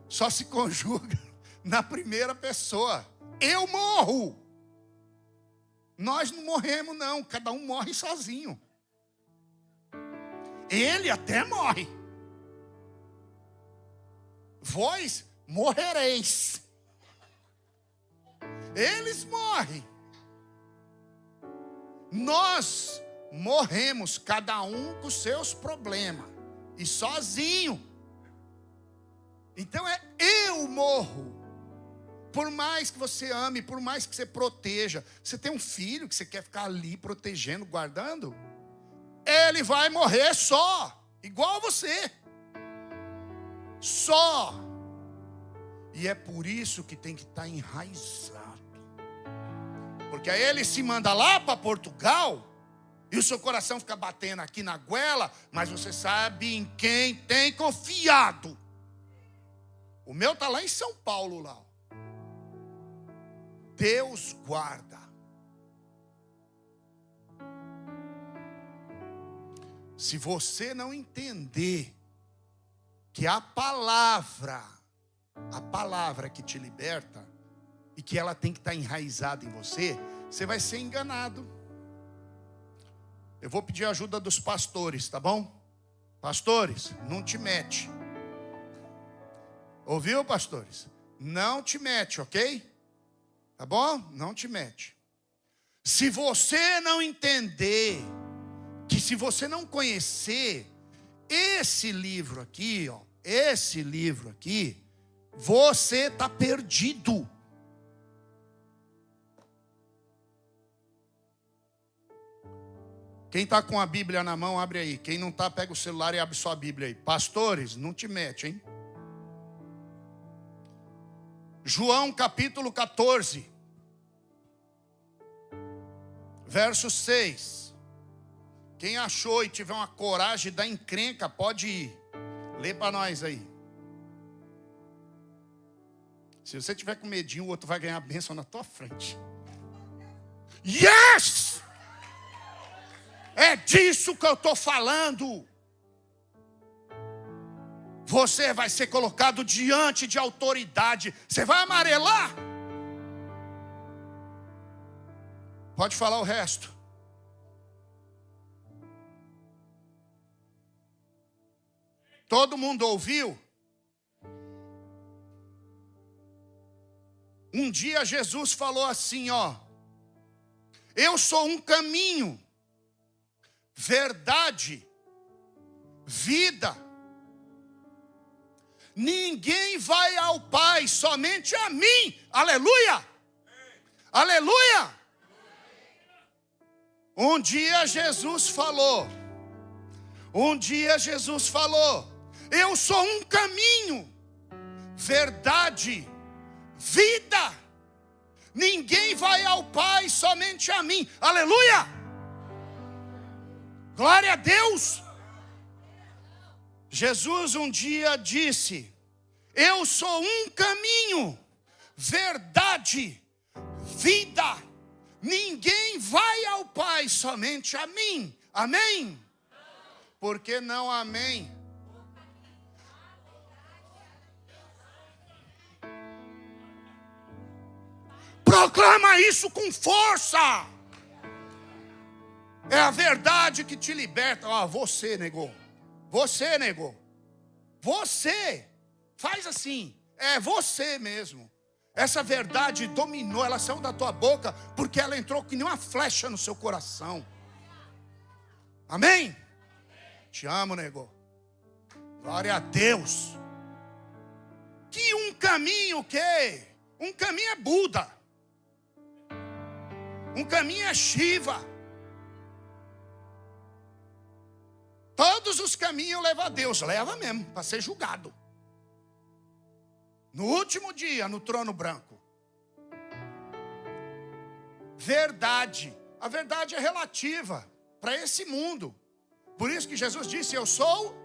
só se conjuga na primeira pessoa. Eu morro. Nós não morremos não, cada um morre sozinho. Ele até morre. Vós morrereis. Eles morrem. Nós morremos, cada um com seus problemas, e sozinho. Então eu morro. Por mais que você ame, por mais que você proteja, você tem um filho que você quer ficar ali protegendo, guardando, ele vai morrer só, igual você. Só. E é por isso que tem que estar enraizado. Porque aí ele se manda lá para Portugal, e o seu coração fica batendo aqui na goela, mas você sabe em quem tem confiado. O meu está lá em São Paulo, lá. Deus guarda. Se você não entender que a palavra que te liberta, e que ela tem que estar enraizada em você, você vai ser enganado. Eu vou pedir a ajuda dos pastores, tá bom? Pastores, não te mete. Ouviu, pastores? Não te mete, ok? Tá bom? Não te mete. Se você não entender, que se você não conhecer esse livro aqui, ó, esse livro aqui, você está perdido. Quem está com a Bíblia na mão, abre aí. Quem não está, pega o celular e abre sua Bíblia aí. Pastores, não te mete, hein? João capítulo 14, verso 6. Quem achou e tiver uma coragem da encrenca, pode ir. Lê para nós aí. Se você tiver com medinho, o outro vai ganhar a bênção na tua frente. Yes! É É disso que eu estou falando. Você vai ser colocado diante de autoridade. Você vai amarelar? Pode falar o resto. Todo mundo ouviu? Um dia Jesus falou assim, ó: eu sou um caminho, verdade, vida. Ninguém vai ao Pai, somente a mim. Aleluia! Aleluia! Um dia Jesus falou, eu sou um caminho, verdade, vida. Ninguém vai ao Pai, somente a mim. Aleluia! Glória a Deus! Jesus um dia disse, eu sou um caminho, verdade, vida. Ninguém vai ao Pai, somente a mim. Amém? Por que não amém? Proclama isso com força. É a verdade que te liberta. Ah, você negou. Você negou. Você. Faz assim. É você mesmo. Essa verdade dominou. Ela saiu da tua boca porque ela entrou que nem uma flecha no seu coração. Amém? Te amo, negou. Glória a Deus. Que um caminho o quê? Um caminho é Buda. Um caminho é Shiva. Todos os caminhos levam a Deus. Leva mesmo, para ser julgado. No último dia, no trono branco. Verdade. A verdade é relativa para esse mundo. Por isso que Jesus disse, eu sou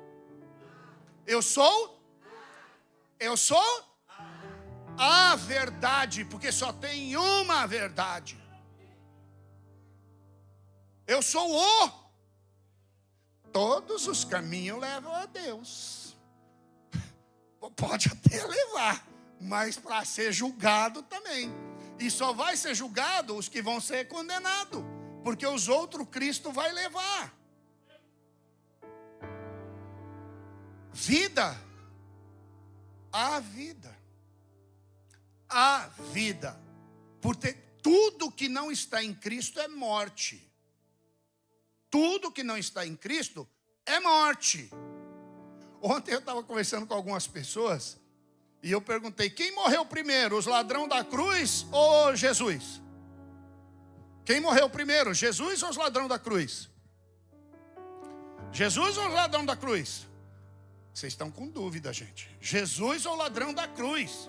a verdade, porque só tem uma verdade. Eu sou o. Todos os caminhos levam a Deus. Pode até levar, mas para ser julgado também. E só vai ser julgado os que vão ser condenados, porque os outros Cristo vai levar. Vida. A vida. A vida. Porque tudo que não está em Cristo é morte. Tudo que não está em Cristo é morte. Ontem eu estava conversando com algumas pessoas e eu perguntei, quem morreu primeiro, os ladrões da cruz ou Jesus? Quem morreu primeiro, Jesus ou os ladrões da cruz? Jesus ou os ladrões da cruz? Vocês estão com dúvida, gente. Jesus ou o ladrão da cruz?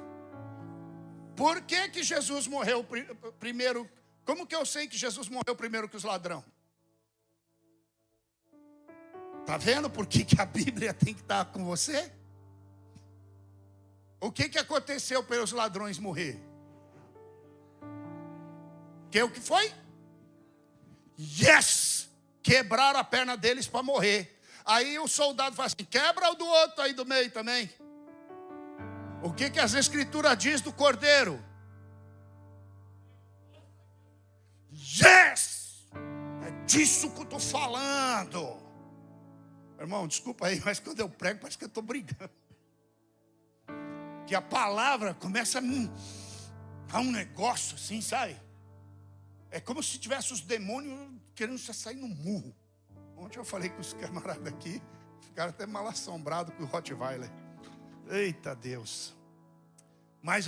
Por que Jesus morreu primeiro? Como que eu sei que Jesus morreu primeiro que os ladrões? Está vendo por que a Bíblia tem que estar com você? O que aconteceu para os ladrões morrer? O que foi? Yes! Quebraram a perna deles para morrer. Aí o soldado fala assim, quebra o do outro aí do meio também. O que as escrituras diz do cordeiro? Yes! É disso que eu estou falando. Irmão, desculpa aí, mas quando eu prego parece que eu estou brigando. Que a palavra começa a um negócio assim, sabe? É como se tivesse os demônios querendo sair no murro. Ontem eu falei com os camaradas aqui, ficaram até mal assombrados com o Rottweiler. Eita Deus. Mas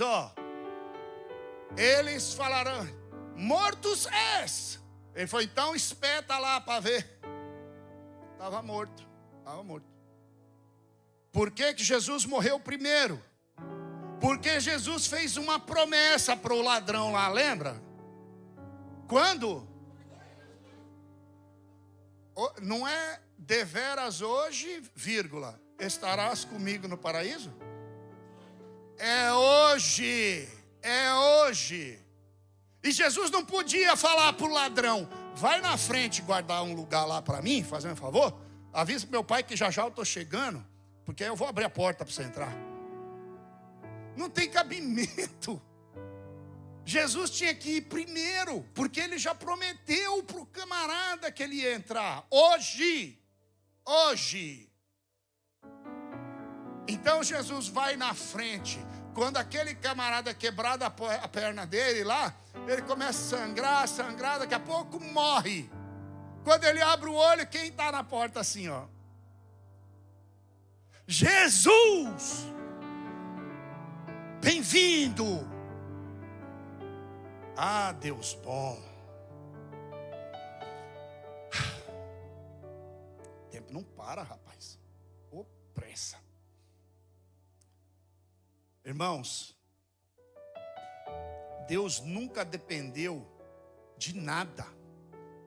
eles falaram, mortos és. Ele falou, então espeta lá para ver. Estava morto. Por que Jesus morreu primeiro? Porque Jesus fez uma promessa para o ladrão lá, lembra? Quando? Não é deveras hoje, vírgula, estarás comigo no paraíso? É hoje. E Jesus não podia falar para o ladrão, vai na frente guardar um lugar lá para mim, fazendo um favor. Avisa pro meu pai que já já eu estou chegando, porque aí eu vou abrir a porta para você entrar. Não tem cabimento. Jesus tinha que ir primeiro, porque ele já prometeu para o camarada que ele ia entrar. Hoje. Então Jesus vai na frente. Quando aquele camarada quebrado a perna dele lá, ele começa a sangrar, daqui a pouco morre. Quando ele abre o olho, quem está na porta assim, ó? Jesus! Bem-vindo! Ah, Deus bom. O tempo não para, rapaz. Ô, pressa. Irmãos, Deus nunca dependeu de nada.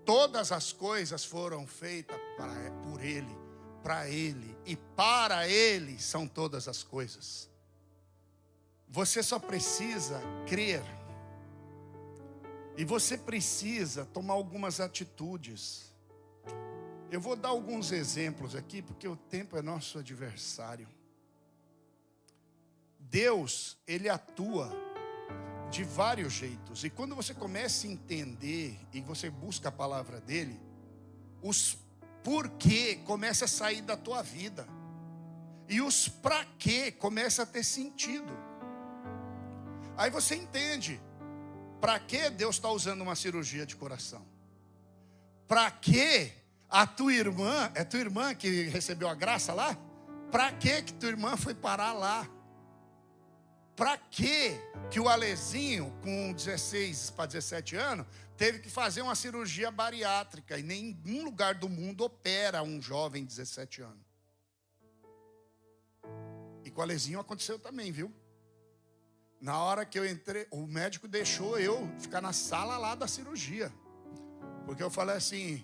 Todas as coisas foram feitas por Ele, para Ele e para Ele são todas as coisas. Você só precisa crer. E você precisa tomar algumas atitudes. Eu vou dar alguns exemplos aqui, porque o tempo é nosso adversário. Deus, Ele atua de vários jeitos. E quando você começa a entender e você busca a palavra dEle, os porquê começa a sair da tua vida. E os pra quê começa a ter sentido. Aí você entende. Para que Deus está usando uma cirurgia de coração? Para que a tua irmã, é tua irmã que recebeu a graça lá? Para que tua irmã foi parar lá? Para que o Alezinho, com 16 para 17 anos, teve que fazer uma cirurgia bariátrica? E nenhum lugar do mundo opera um jovem de 17 anos. E com o Alezinho aconteceu também, viu? Na hora que eu entrei, o médico deixou eu ficar na sala lá da cirurgia. Porque eu falei assim,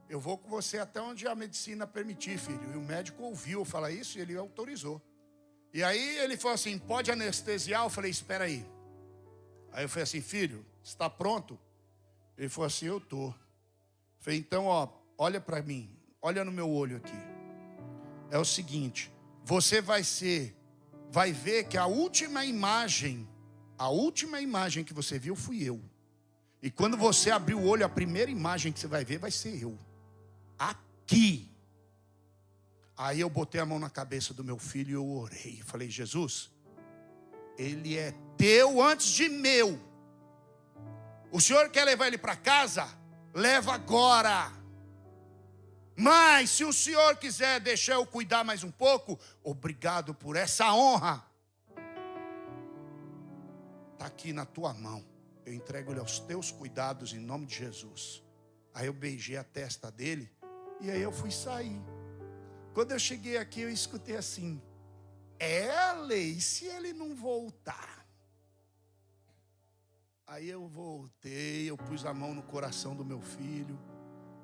eu vou com você até onde a medicina permitir, filho. E o médico ouviu eu falar isso e ele autorizou. E aí ele falou assim, pode anestesiar? Eu falei, espera aí. Aí eu falei assim, filho, está pronto? Ele falou assim, eu tô. Eu falei, então, ó, olha para mim, olha no meu olho aqui. É o seguinte, você vai ver que a última imagem que você viu fui eu. E quando você abrir o olho, a primeira imagem que você vai ver vai ser eu. Aqui. Aí eu botei a mão na cabeça do meu filho e eu orei. Falei, Jesus, ele é teu antes de meu. O Senhor quer levar ele para casa? Leva agora. Mas se o Senhor quiser deixar eu cuidar mais um pouco, obrigado por essa honra. Está aqui na tua mão. Eu entrego ele aos teus cuidados em nome de Jesus. Aí eu beijei a testa dele e aí eu fui sair. Quando eu cheguei aqui, eu escutei assim, e se ele não voltar? Aí eu voltei, eu pus a mão no coração do meu filho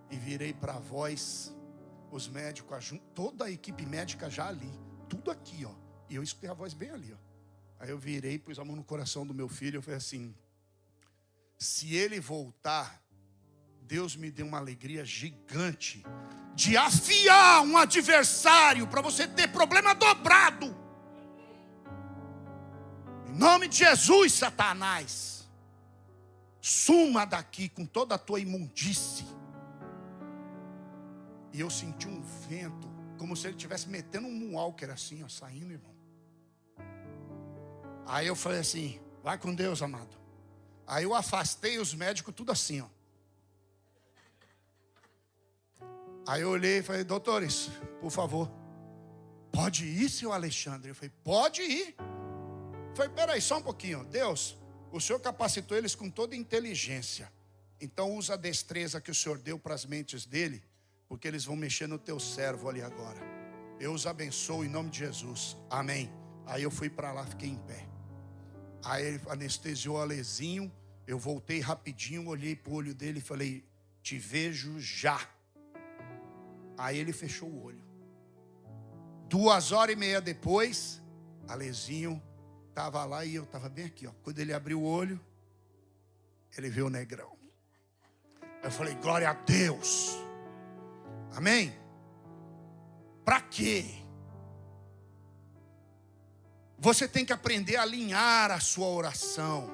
e virei para a voz, os médicos, toda a equipe médica já ali, tudo aqui, ó. E eu escutei a voz bem ali, ó. Aí eu virei, pus a mão no coração do meu filho, eu falei assim, se ele voltar, Deus me deu uma alegria gigante de afiar um adversário para você ter problema dobrado. Em nome de Jesus, Satanás, suma daqui com toda a tua imundície. E eu senti um vento, como se ele estivesse metendo um walker assim, ó, saindo, irmão. Aí eu falei assim, vai com Deus, amado. Aí eu afastei os médicos tudo assim, ó. Aí eu olhei e falei, doutores, por favor, pode ir, seu Alexandre? Eu falei, pode ir. Eu falei, peraí, só um pouquinho. Deus, o Senhor capacitou eles com toda inteligência. Então usa a destreza que o Senhor deu para as mentes dele, porque eles vão mexer no teu servo ali agora. Eu os abençoo em nome de Jesus. Amém. Aí eu fui para lá, fiquei em pé. Aí ele anestesiou o Alezinho. Eu voltei rapidinho, olhei para o olho dele e falei, te vejo já. Aí ele fechou o olho. 2h30 depois, Alezinho estava lá e eu estava bem aqui, ó. Quando ele abriu o olho, ele viu o negrão. Eu falei, glória a Deus. Amém? Para quê? Você tem que aprender a alinhar a sua oração.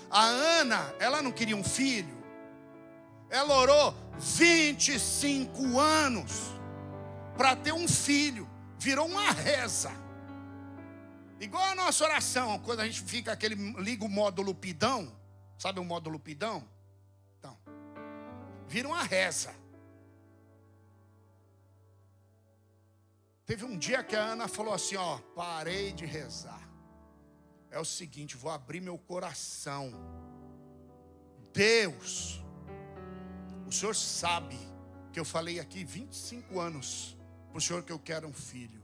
A Ana, ela não queria um filho. Ela orou 25 anos para ter um filho. Virou uma reza. Igual a nossa oração, quando a gente fica liga o módulo pidão. Sabe o módulo pidão? Então, vira uma reza. Teve um dia que a Ana falou assim, ó, parei de rezar. É o seguinte, vou abrir meu coração. Deus, o Senhor sabe que eu falei aqui 25 anos para o Senhor que eu quero um filho.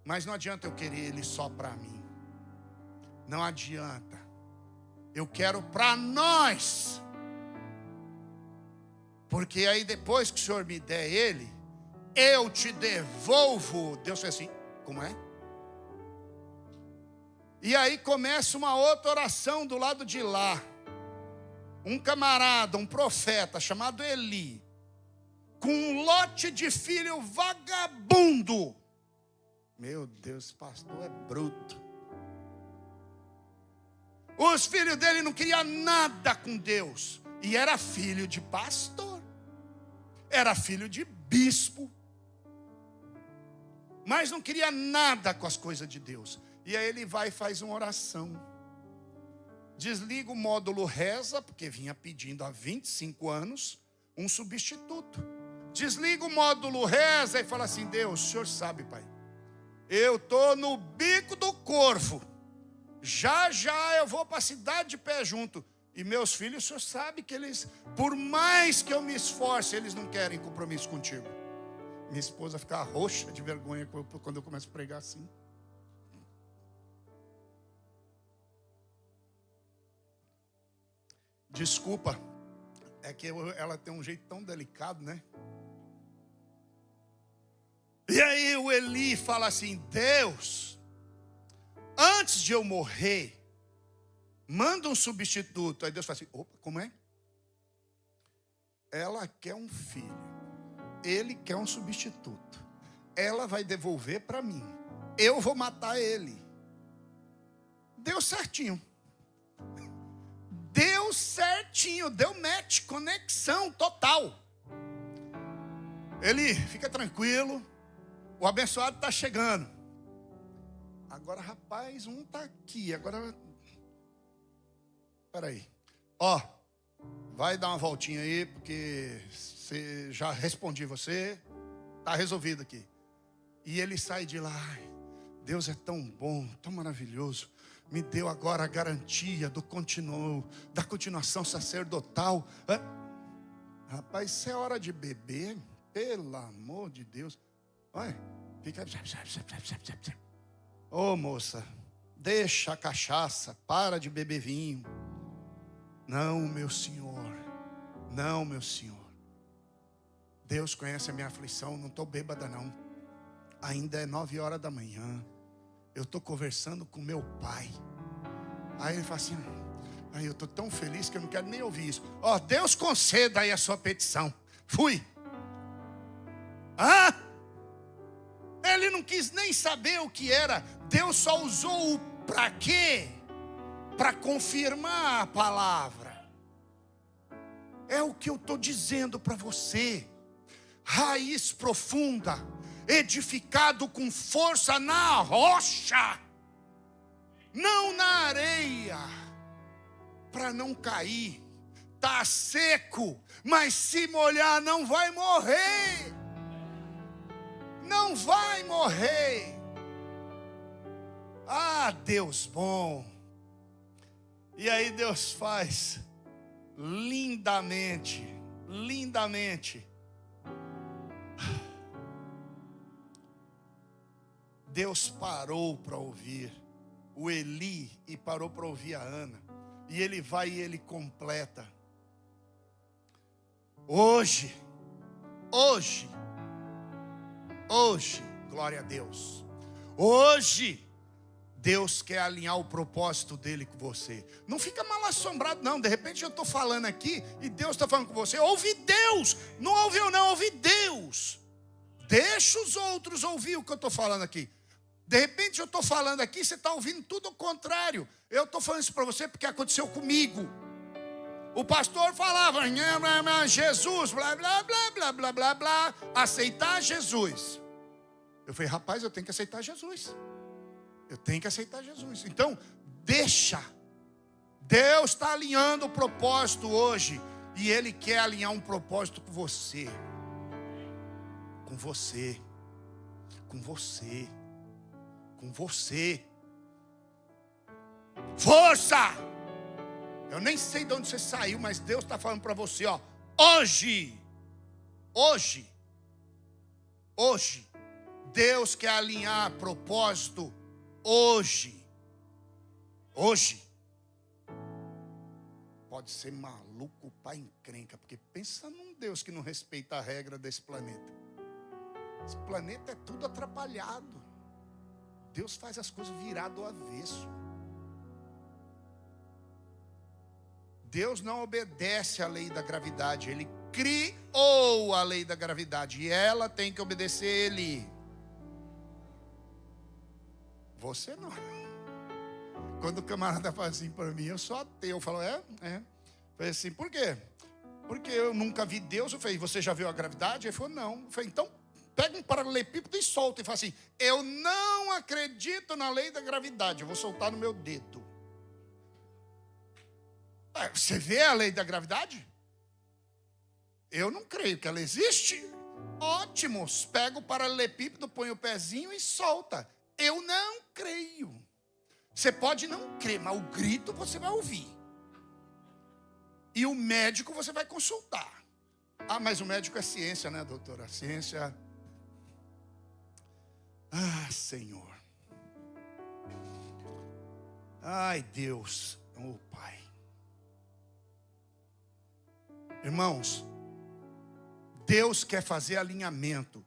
Mas não adianta eu querer ele só para mim. Não adianta. Eu quero para nós. Porque aí depois que o Senhor me der ele, eu te devolvo. Deus fez assim, como é? E aí começa uma outra oração do lado de lá. Um camarada, um profeta chamado Eli, com um lote de filho vagabundo. Meu Deus, esse pastor é bruto. Os filhos dele não queriam nada com Deus. E era filho de pastor. Era filho de bispo. Mas não queria nada com as coisas de Deus. E aí ele vai e faz uma oração. Desliga o módulo reza, porque vinha pedindo há 25 anos um substituto. Desliga o módulo reza e fala assim, Deus, o Senhor sabe, Pai. Eu estou no bico do corvo. Já eu vou para a cidade de pé junto. E meus filhos, o Senhor sabe que eles, por mais que eu me esforce, eles não querem compromisso contigo. Minha esposa fica roxa de vergonha quando eu começo a pregar assim. Desculpa, é que ela tem um jeito tão delicado, né? E aí o Eli fala assim, Deus, antes de eu morrer, manda um substituto. Aí Deus fala assim, opa, como é? Ela quer um filho, ele quer um substituto. Ela vai devolver para mim, eu vou matar ele. Deu certinho. Deu certinho, deu match, conexão total. Ele, fica tranquilo, o abençoado está chegando. Agora, rapaz, um está aqui. Agora, peraí. Ó, vai dar uma voltinha aí, porque já respondi você. Está resolvido aqui. E ele sai de lá. Deus é tão bom, tão maravilhoso. Me deu agora a garantia da continuação sacerdotal. Rapaz, isso é hora de beber. Pelo amor de Deus. Olha, fica... Ô moça, deixa a cachaça, para de beber vinho. Não, meu senhor. Não, meu senhor. Deus conhece a minha aflição, não estou bêbada não. Ainda é 9 horas da manhã. Eu estou conversando com meu pai. Aí ele fala assim, aí eu estou tão feliz que eu não quero nem ouvir isso. Ó, Deus conceda aí a sua petição. Fui. Ele não quis nem saber o que era. Deus só usou o para quê? Para confirmar a palavra. É o que eu estou dizendo para você. Raiz profunda, edificado com força na rocha, não na areia, para não cair. Está seco, mas se molhar não vai morrer. Não vai morrer. Ah, Deus bom. E aí Deus faz lindamente, lindamente. Deus parou para ouvir o Eli e parou para ouvir a Ana. E ele vai e ele completa. Hoje, glória a Deus. Hoje, Deus quer alinhar o propósito dele com você. Não fica mal assombrado, não. De repente eu estou falando aqui e Deus está falando com você. Ouve Deus. Não ouve eu não, ouve Deus. Deixa os outros ouvir o que eu estou falando aqui. De repente eu estou falando aqui, você está ouvindo tudo o contrário. Eu estou falando isso para você porque aconteceu comigo. O pastor falava, Jesus, blá, blá, blá, blá, blá, blá, blá. Aceitar Jesus. Eu falei, rapaz, eu tenho que aceitar Jesus. Eu tenho que aceitar Jesus. Então, deixa. Deus está alinhando o propósito hoje. E Ele quer alinhar um propósito com você. Com você. Com você. Com você. Força! Eu nem sei de onde você saiu, mas Deus está falando para você, ó. Hoje. Deus quer alinhar propósito. Hoje. Pode ser maluco para encrenca, porque pensa num Deus que não respeita a regra desse planeta. Esse planeta é tudo atrapalhado. Deus faz as coisas virar do avesso. Deus não obedece à lei da gravidade. Ele criou a lei da gravidade e ela tem que obedecer Ele. Você não. Quando o camarada fala assim para mim, eu sou ateu. Eu falo, é. Falei assim, por quê? Porque eu nunca vi Deus. Eu falei, você já viu a gravidade? Ele falou, não. Eu falei, então pega um paralelepípedo e solta. E fala assim, eu não acredito na lei da gravidade. Eu vou soltar no meu dedo. Você vê a lei da gravidade? Eu não creio que ela existe. Ótimo, pega o paralelepípedo, põe o pezinho e solta. Eu não creio. Você pode não crer, mas o grito você vai ouvir. E o médico você vai consultar. Ah, mas o médico é ciência, né, doutora? Ciência. Ah, Senhor. Ai, Deus. Oh, Pai. Irmãos, Deus quer fazer alinhamento.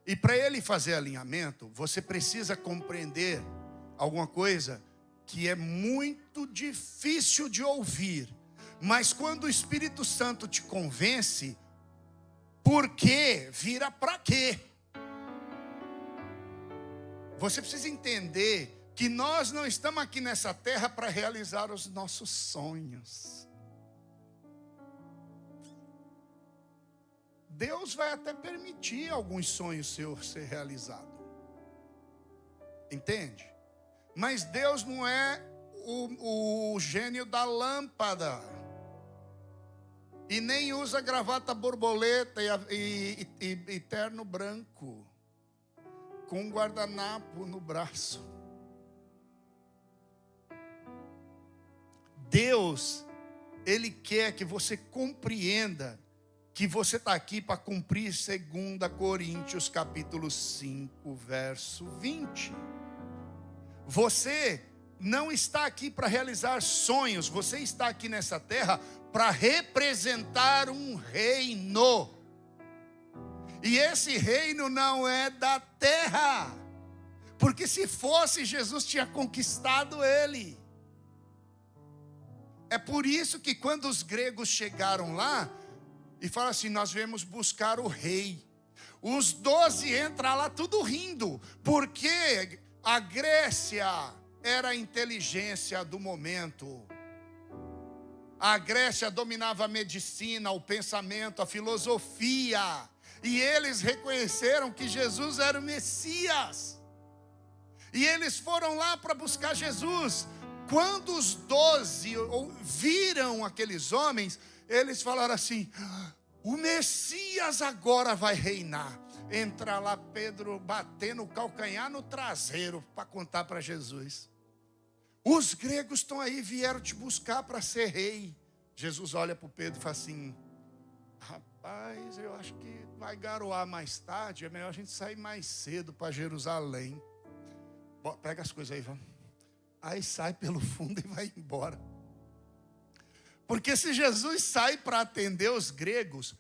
E para Ele fazer alinhamento, você precisa compreender alguma coisa que é muito difícil de ouvir. Mas quando o Espírito Santo te convence, por quê? Vira para quê? Você precisa entender que nós não estamos aqui nessa terra para realizar os nossos sonhos. Deus vai até permitir alguns sonhos seus ser realizados. Entende? Mas Deus não é o gênio da lâmpada. E nem usa gravata borboleta e terno branco. Com um guardanapo no braço. Deus, Ele quer que você compreenda que você está aqui para cumprir 2 Coríntios capítulo 5, verso 20. Você não está aqui para realizar sonhos, você está aqui nessa terra para representar um reino. E esse reino não é da terra, porque se fosse, Jesus tinha conquistado ele. É por isso que quando os gregos chegaram lá, e fala assim, nós viemos buscar o rei. Os 12 entram lá tudo rindo, porque a Grécia era a inteligência do momento. A Grécia dominava a medicina, o pensamento, a filosofia. E eles reconheceram que Jesus era o Messias. E eles foram lá para buscar Jesus. Quando os 12 viram aqueles homens, eles falaram assim, o Messias agora vai reinar. Entra lá Pedro batendo o calcanhar no traseiro para contar para Jesus. Os gregos estão aí, vieram te buscar para ser rei. Jesus olha para o Pedro e fala assim, rapaz, eu acho que vai garoar mais tarde, é melhor a gente sair mais cedo para Jerusalém. Pega as coisas aí, vamos. Aí sai pelo fundo e vai embora. Porque se Jesus sai para atender os gregos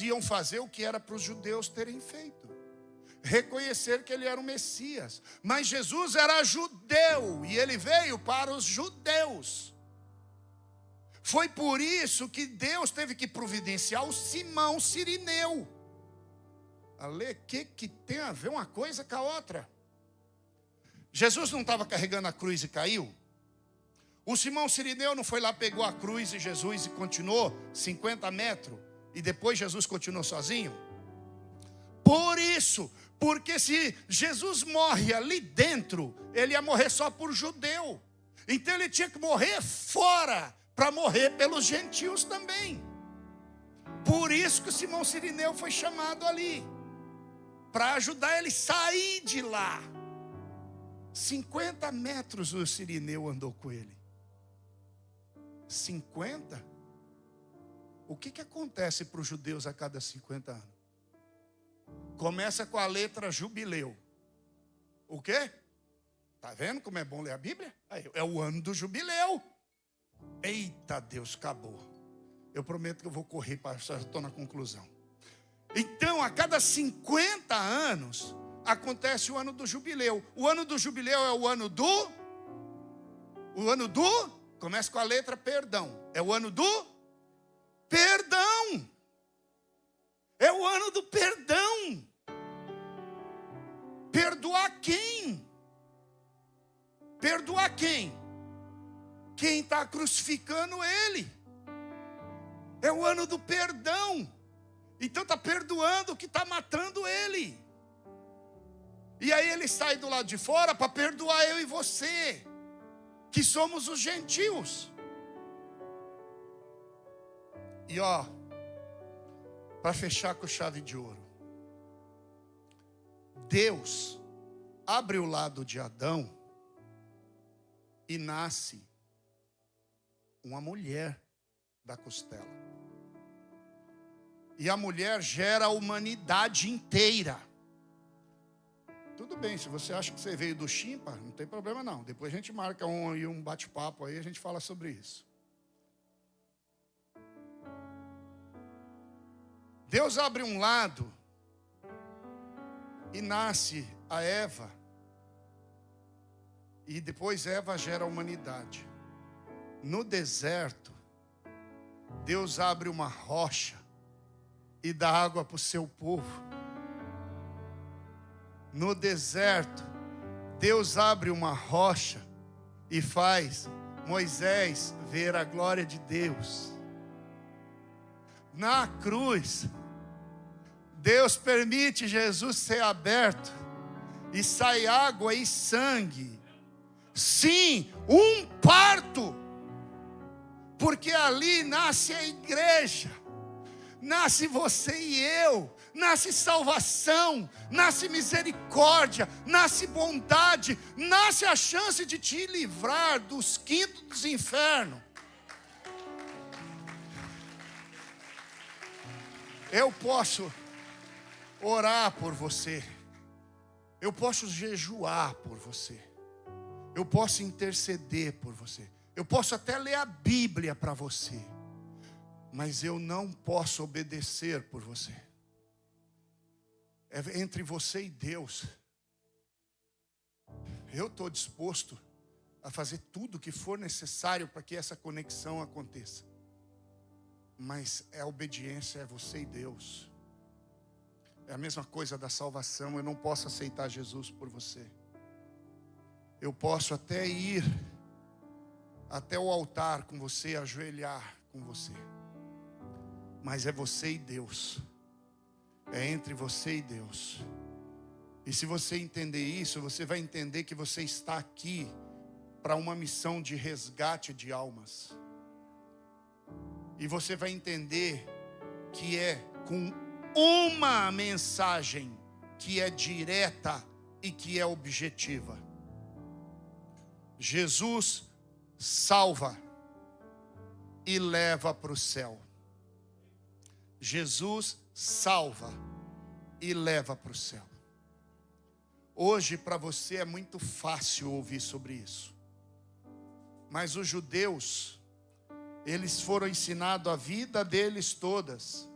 iam fazer o que era para os judeus terem feito. reconhecer que ele era o Messias. Mas Jesus era judeu e ele veio para os judeus. Foi por isso que Deus teve que providenciar o Simão Cirineu. Ale, que tem a ver uma coisa com a outra? Jesus não estava carregando a cruz e caiu? O Simão Cirineu não foi lá, pegou a cruz e Jesus e continuou 50 metros e depois Jesus continuou sozinho? Por isso, porque se Jesus morre ali dentro, ele ia morrer só por judeu. Então ele tinha que morrer fora, para morrer pelos gentios também. Por isso que o Simão Cirineu foi chamado ali, para ajudar ele a sair de lá. 50 metros o Cirineu andou com ele. 50? O que acontece para os judeus a cada 50 anos? Começa com a letra jubileu. O quê? Está vendo como é bom ler a Bíblia? É o ano do jubileu. Eita Deus, acabou. Eu prometo que eu vou correr, já estou na conclusão. Então, a cada 50 anos, acontece o ano do jubileu. O ano do jubileu é o ano do... Começa com a letra perdão. É o ano do perdão. É o ano do perdão. Perdoar quem? Perdoar quem? Quem está crucificando ele. É o ano do perdão. Então está perdoando o que está matando ele. E aí ele sai do lado de fora para perdoar eu e você, que somos os gentios. E ó, para fechar com chave de ouro, Deus abre o lado de Adão e nasce uma mulher da costela. E a mulher gera a humanidade inteira. Tudo bem, se você acha que você veio do chimpa, não tem problema não. Depois a gente marca um bate-papo aí, a gente fala sobre isso. Deus abre um lado e nasce a Eva. E depois Eva gera a humanidade. No deserto, Deus abre uma rocha e dá água para o seu povo. No deserto, Deus abre uma rocha e faz Moisés ver a glória de Deus. Na cruz, Deus permite Jesus ser aberto e sai água e sangue. Sim, um parto, porque ali nasce a igreja, nasce você e eu, nasce salvação, nasce misericórdia, nasce bondade, nasce a chance de te livrar dos quintos dos infernos. Eu posso orar por você, eu posso jejuar por você, eu posso interceder por você, eu posso até ler a Bíblia para você, mas eu não posso obedecer por você. É entre você e Deus. Eu estou disposto a fazer tudo o que for necessário para que essa conexão aconteça. Mas a obediência é você e Deus. É a mesma coisa da salvação. Eu não posso aceitar Jesus por você. Eu posso até ir até o altar com você, ajoelhar com você. Mas é você e Deus. É entre você e Deus. E se você entender isso, você vai entender que você está aqui para uma missão de resgate de almas. E você vai entender que é com uma mensagem que é direta e que é objetiva. Jesus salva e leva para o céu. Jesus salva e leva para o céu. Hoje para você é muito fácil ouvir sobre isso. Mas os judeus, eles foram ensinados a vida deles todas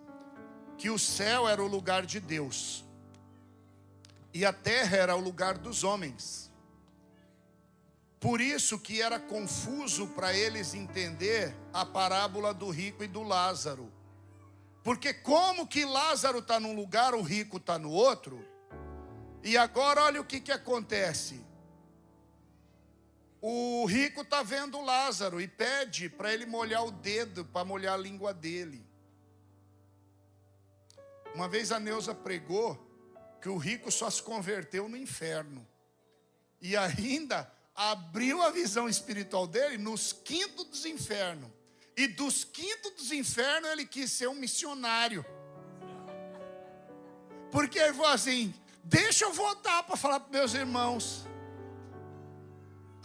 que o céu era o lugar de Deus. e a terra era o lugar dos homens. Por isso que era confuso para eles entender a parábola do rico e do Lázaro. Porque como que Lázaro está num lugar, o rico está no outro? E agora olha o que acontece. O rico está vendo Lázaro e pede para ele molhar o dedo, para molhar a língua dele. Uma vez a Neuza pregou que o rico só se converteu no inferno. E ainda abriu a visão espiritual dele nos quintos dos infernos. E dos quintos dos infernos ele quis ser um missionário. Porque ele falou assim, deixa eu voltar para falar para meus irmãos.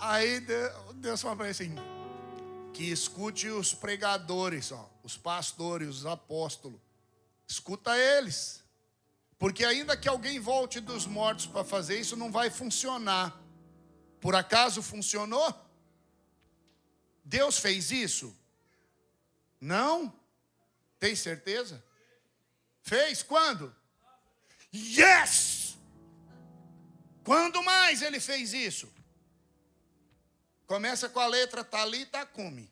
Aí Deus falou para ele assim, que escute os pregadores, ó, os pastores, os apóstolos. Escuta eles. Porque ainda que alguém volte dos mortos para fazer isso, não vai funcionar. Por acaso funcionou? Deus fez isso? Não? Tem certeza? Fez quando? Yes! Quando mais ele fez isso? Começa com a letra Talita Cumi.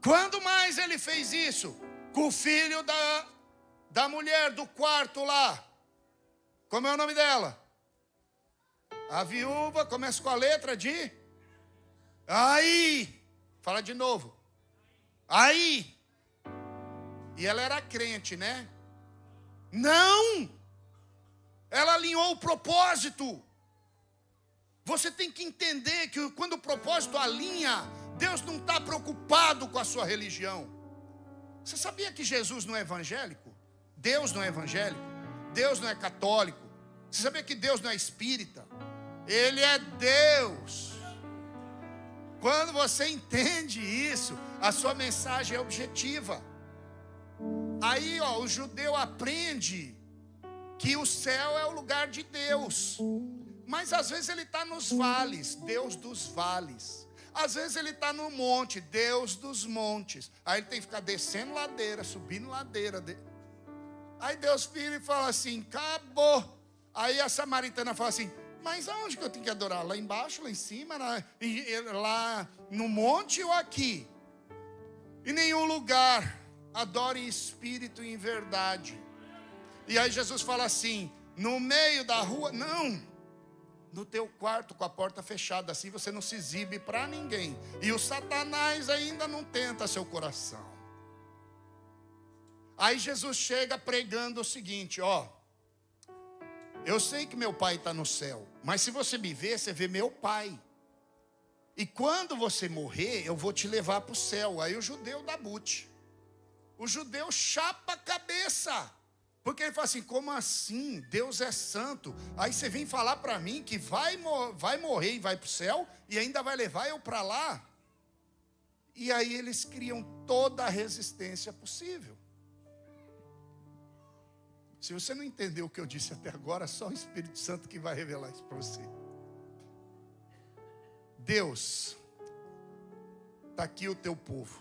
Quando mais ele fez isso? Com o filho da mulher do quarto lá. Como é o nome dela? A viúva, começa com a letra de... Aí. Fala de novo. Aí. E ela era crente, né? Não. Ela alinhou o propósito. Você tem que entender que quando o propósito alinha, Deus não está preocupado com a sua religião. Você sabia que Jesus não é evangélico? Deus não é evangélico? Deus não é católico? Você sabia que Deus não é espírita? Ele é Deus. Quando você entende isso, a sua mensagem é objetiva. Aí, ó, o judeu aprende que o céu é o lugar de Deus. Mas às vezes ele está nos vales, Deus dos vales. Às vezes ele está no monte, Deus dos montes. Aí ele tem que ficar descendo ladeira, subindo ladeira. Aí Deus vira e fala assim, acabou. Aí a samaritana fala assim, mas aonde que eu tenho que adorar? Lá embaixo, lá em cima, lá no monte ou aqui? Em nenhum lugar. Adore em espírito e em verdade. E aí Jesus fala assim, no meio da rua, não. No teu quarto com a porta fechada, assim você não se exibe para ninguém. E o Satanás ainda não tenta seu coração. Aí Jesus chega pregando o seguinte, ó. Eu sei que meu pai está no céu, mas se você me ver, você vê meu pai. E quando você morrer, eu vou te levar para o céu. Aí o judeu dá bute. O judeu chapa a cabeça. Porque ele fala assim, como assim? Deus é santo. Aí você vem falar para mim que vai morrer e vai para o céu e ainda vai levar eu para lá? E aí eles criam toda a resistência possível. Se você não entendeu o que eu disse até agora, só o Espírito Santo que vai revelar isso para você. Deus, está aqui o teu povo.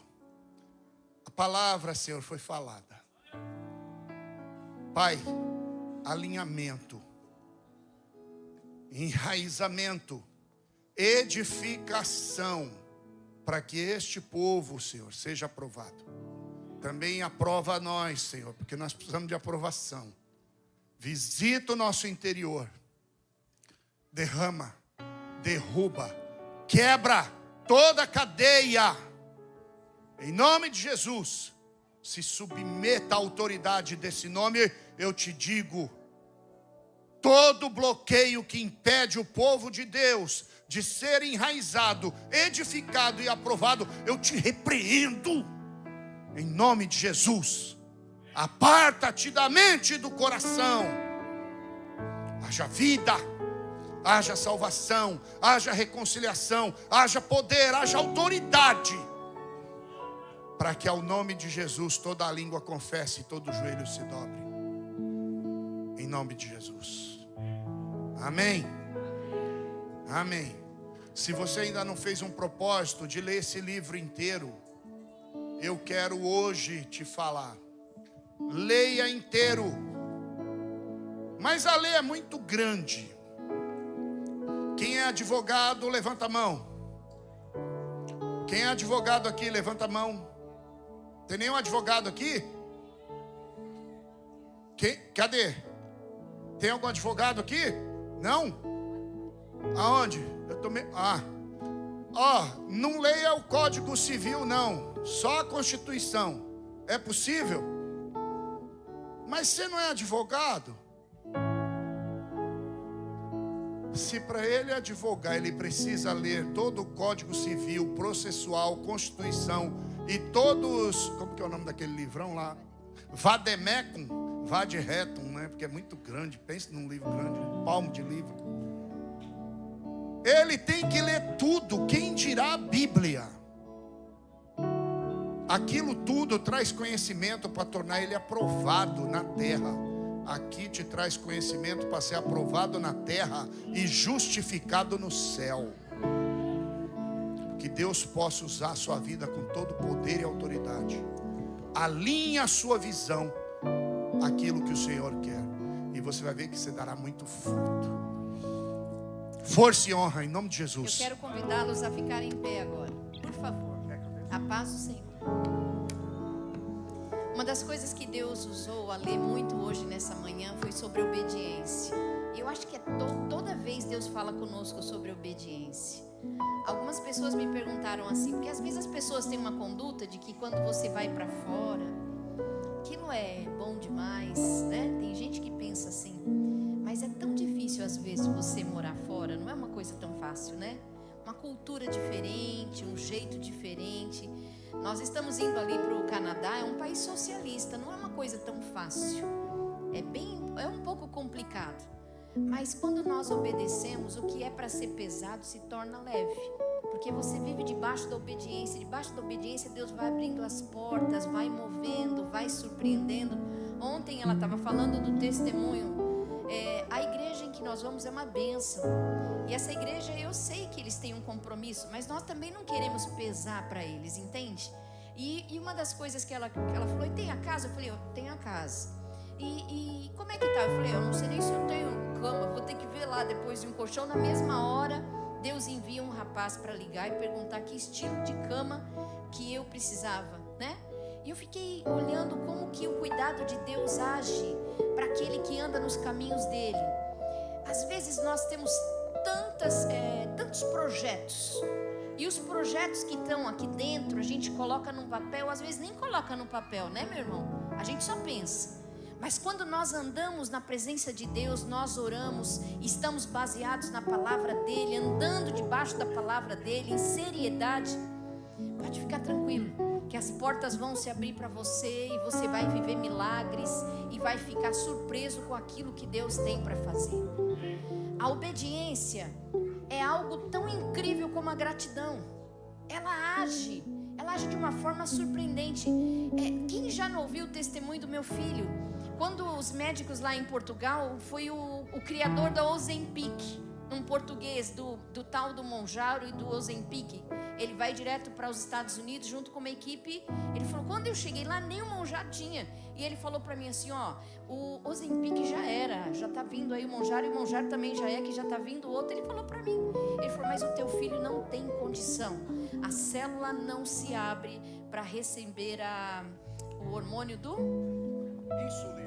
A palavra, Senhor, foi falada. Pai, alinhamento, enraizamento, edificação, para que este povo, Senhor, seja aprovado. Também aprova nós, Senhor, porque nós precisamos de aprovação. Visita o nosso interior, derrama, derruba, quebra toda a cadeia. Em nome de Jesus, se submeta à autoridade desse nome. Eu te digo, todo bloqueio que impede o povo de Deus de ser enraizado, edificado e aprovado, eu te repreendo. Em nome de Jesus, aparta-te da mente e do coração. Haja vida, haja salvação, haja reconciliação, haja poder, haja autoridade, para que ao nome de Jesus toda a língua confesse e todo o joelho se dobre. Em nome de Jesus. Amém. Amém. Se você ainda não fez um propósito de ler esse livro inteiro, eu quero hoje te falar. Leia inteiro. Mas a lei é muito grande. Quem é advogado, levanta a mão. Quem é advogado aqui, levanta a mão. Tem nenhum advogado aqui? Cadê? Tem algum advogado aqui? Não? Aonde? Eu tomei. Não leia o Código Civil, não. Só a Constituição. É possível? Mas você não é advogado? Se para ele advogar, ele precisa ler todo o Código Civil, processual, Constituição e todos... Como que é o nome daquele livrão lá? Vademecum, Vadretum, né? Porque é muito grande. Pense num livro grande, um palmo de livro. Ele tem que ler tudo. Quem dirá a Bíblia? Aquilo tudo traz conhecimento para tornar ele aprovado na terra. Aqui te traz conhecimento para ser aprovado na terra e justificado no céu. Que Deus possa usar a sua vida com todo poder e autoridade. Alinhe a sua visão àquilo que o Senhor quer. E você vai ver que você dará muito fruto. Força e honra em nome de Jesus. Eu quero convidá-los a ficarem em pé agora. Por favor. A paz do Senhor. Uma das coisas que Deus usou a ler muito hoje nessa manhã foi sobre obediência. E eu acho que toda vez Deus fala conosco sobre obediência. Algumas pessoas me perguntaram assim, porque às vezes as pessoas têm uma conduta de que quando você vai para fora, aquilo é bom demais, né? Tem gente que pensa assim, mas é tão difícil às vezes você morar fora, não é uma coisa tão fácil, né? Uma cultura diferente, um jeito diferente. Nós estamos indo ali para o Canadá, é um país socialista, não é uma coisa tão fácil. É um pouco complicado. Mas quando nós obedecemos, o que é para ser pesado se torna leve. Porque você vive debaixo da obediência. Debaixo da obediência Deus vai abrindo as portas, vai movendo, vai surpreendendo. Ontem ela estava falando do testemunho. A igreja em que nós vamos é uma bênção. E essa igreja, eu sei que eles têm um compromisso, mas nós também não queremos pesar para eles, entende? E uma das coisas que ela falou, e tem a casa? Eu falei, eu tenho a casa. E como é que tá? Eu falei, eu não sei nem se eu tenho cama, vou ter que ver lá depois de um colchão. Na mesma hora, Deus envia um rapaz para ligar e perguntar que estilo de cama que eu precisava, né? E eu fiquei olhando como que o cuidado de Deus age para aquele que anda nos caminhos dele. Às vezes nós temos tantos projetos, e os projetos que estão aqui dentro a gente coloca num papel, às vezes nem coloca no papel, né, meu irmão? A gente só pensa. Mas quando nós andamos na presença de Deus, nós oramos, estamos baseados na palavra dele, andando debaixo da palavra dele, em seriedade, pode ficar tranquilo, que as portas vão se abrir para você e você vai viver milagres e vai ficar surpreso com aquilo que Deus tem para fazer. A obediência é algo tão incrível como a gratidão. Ela age de uma forma surpreendente. Quem já não ouviu o testemunho do meu filho? Quando os médicos lá em Portugal, foi o criador da Ozempic, num português, do tal do Mounjaro e do Ozempic. Ele vai direto para os Estados Unidos junto com uma equipe. Ele falou, quando eu cheguei lá, nem o Mounjaro tinha. E ele falou para mim assim, o Ozempic já tá vindo aí o Mounjaro, e o Mounjaro também já que já tá vindo outro. Ele falou para mim, ele falou, mas o teu filho não tem condição. A célula não se abre para receber o hormônio do...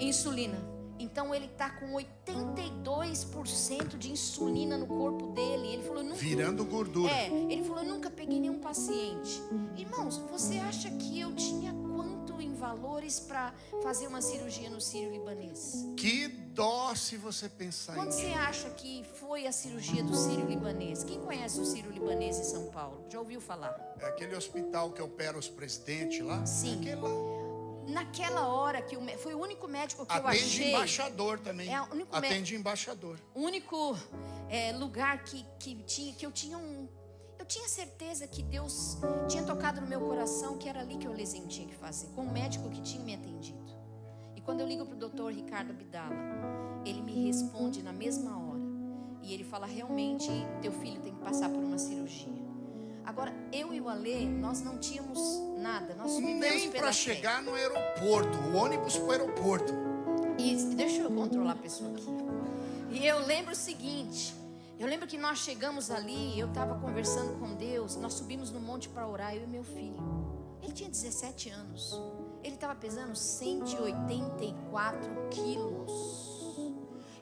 Insulina. Então ele está com 82% de insulina no corpo dele. Ele falou, virando gordura. Ele falou, eu nunca peguei nenhum paciente. Irmãos, você acha que eu tinha quanto em valores para fazer uma cirurgia no Sírio-Libanês? Que dó se você pensar Quanto você acha que foi a cirurgia do Sírio-Libanês? Quem conhece o Sírio-Libanês em São Paulo? Já ouviu falar? É aquele hospital que opera os presidentes lá? Sim. Aquele lá. Naquela hora que foi o único médico que eu achei. Atende embaixador também. Atende embaixador. O único lugar que eu tinha certeza que Deus tinha tocado no meu coração, que era ali que o Lezinho tinha que fazer, com o médico que tinha me atendido. E quando eu ligo para o doutor Ricardo Abdala, ele me responde na mesma hora. E ele fala, realmente, teu filho tem que passar por uma cirurgia. Agora, eu e o Alê, nós não tínhamos nada. Nós nem para chegar no aeroporto, o ônibus para o aeroporto. E deixa eu controlar a pessoa aqui. E eu lembro o seguinte, eu lembro que nós chegamos ali, eu estava conversando com Deus, nós subimos no monte para orar, eu e meu filho. Ele tinha 17 anos, ele estava pesando 184 quilos.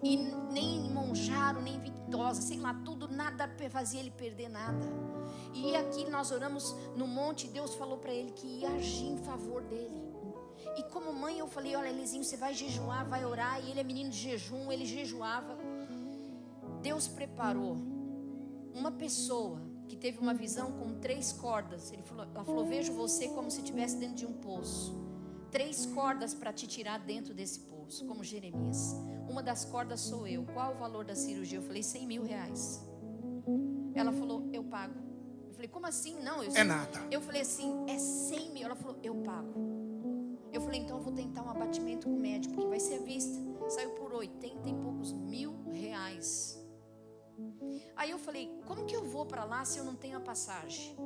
E nem Monjaro, nem Vitória, sei lá, tudo, nada fazia ele perder nada. E aqui nós oramos no monte, Deus falou para ele que ia agir em favor dele. E como mãe eu falei, olha Elizinho, você vai jejuar, vai orar. E ele é menino de jejum, ele jejuava. Deus preparou uma pessoa que teve uma visão com 3 cordas. Ela falou, vejo você como se estivesse dentro de um poço. 3 cordas para te tirar dentro desse poço, como Jeremias. Uma das cordas sou eu. Qual o valor da cirurgia? Eu falei, 100 mil reais. Ela falou, eu pago. Eu falei, como assim? Não, É nada. Eu falei assim, é 100 mil. Ela falou, eu pago. Eu falei, então eu vou tentar um abatimento com o médico, que vai ser à vista. Saiu por 80 e poucos mil reais. Aí eu falei, como que eu vou para lá se eu não tenho a passagem?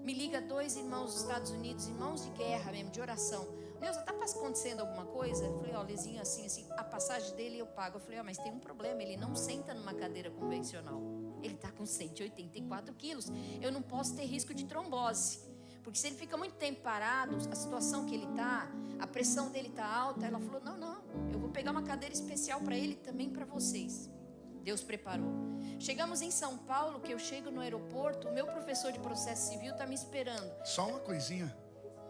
Me liga 2 irmãos dos Estados Unidos, irmãos de guerra mesmo, de oração. Neuza, está acontecendo alguma coisa? Eu falei, ó, Lezinho, assim, a passagem dele eu pago. Eu falei, mas tem um problema, ele não senta numa cadeira convencional. Ele está com 184 quilos. Eu não posso ter risco de trombose. Porque se ele fica muito tempo parado, a situação que ele está, a pressão dele está alta. Ela falou, não, eu vou pegar uma cadeira especial para ele e também para vocês. Deus preparou. Chegamos em São Paulo, que eu chego no aeroporto, o meu professor de processo civil está me esperando. Só uma coisinha.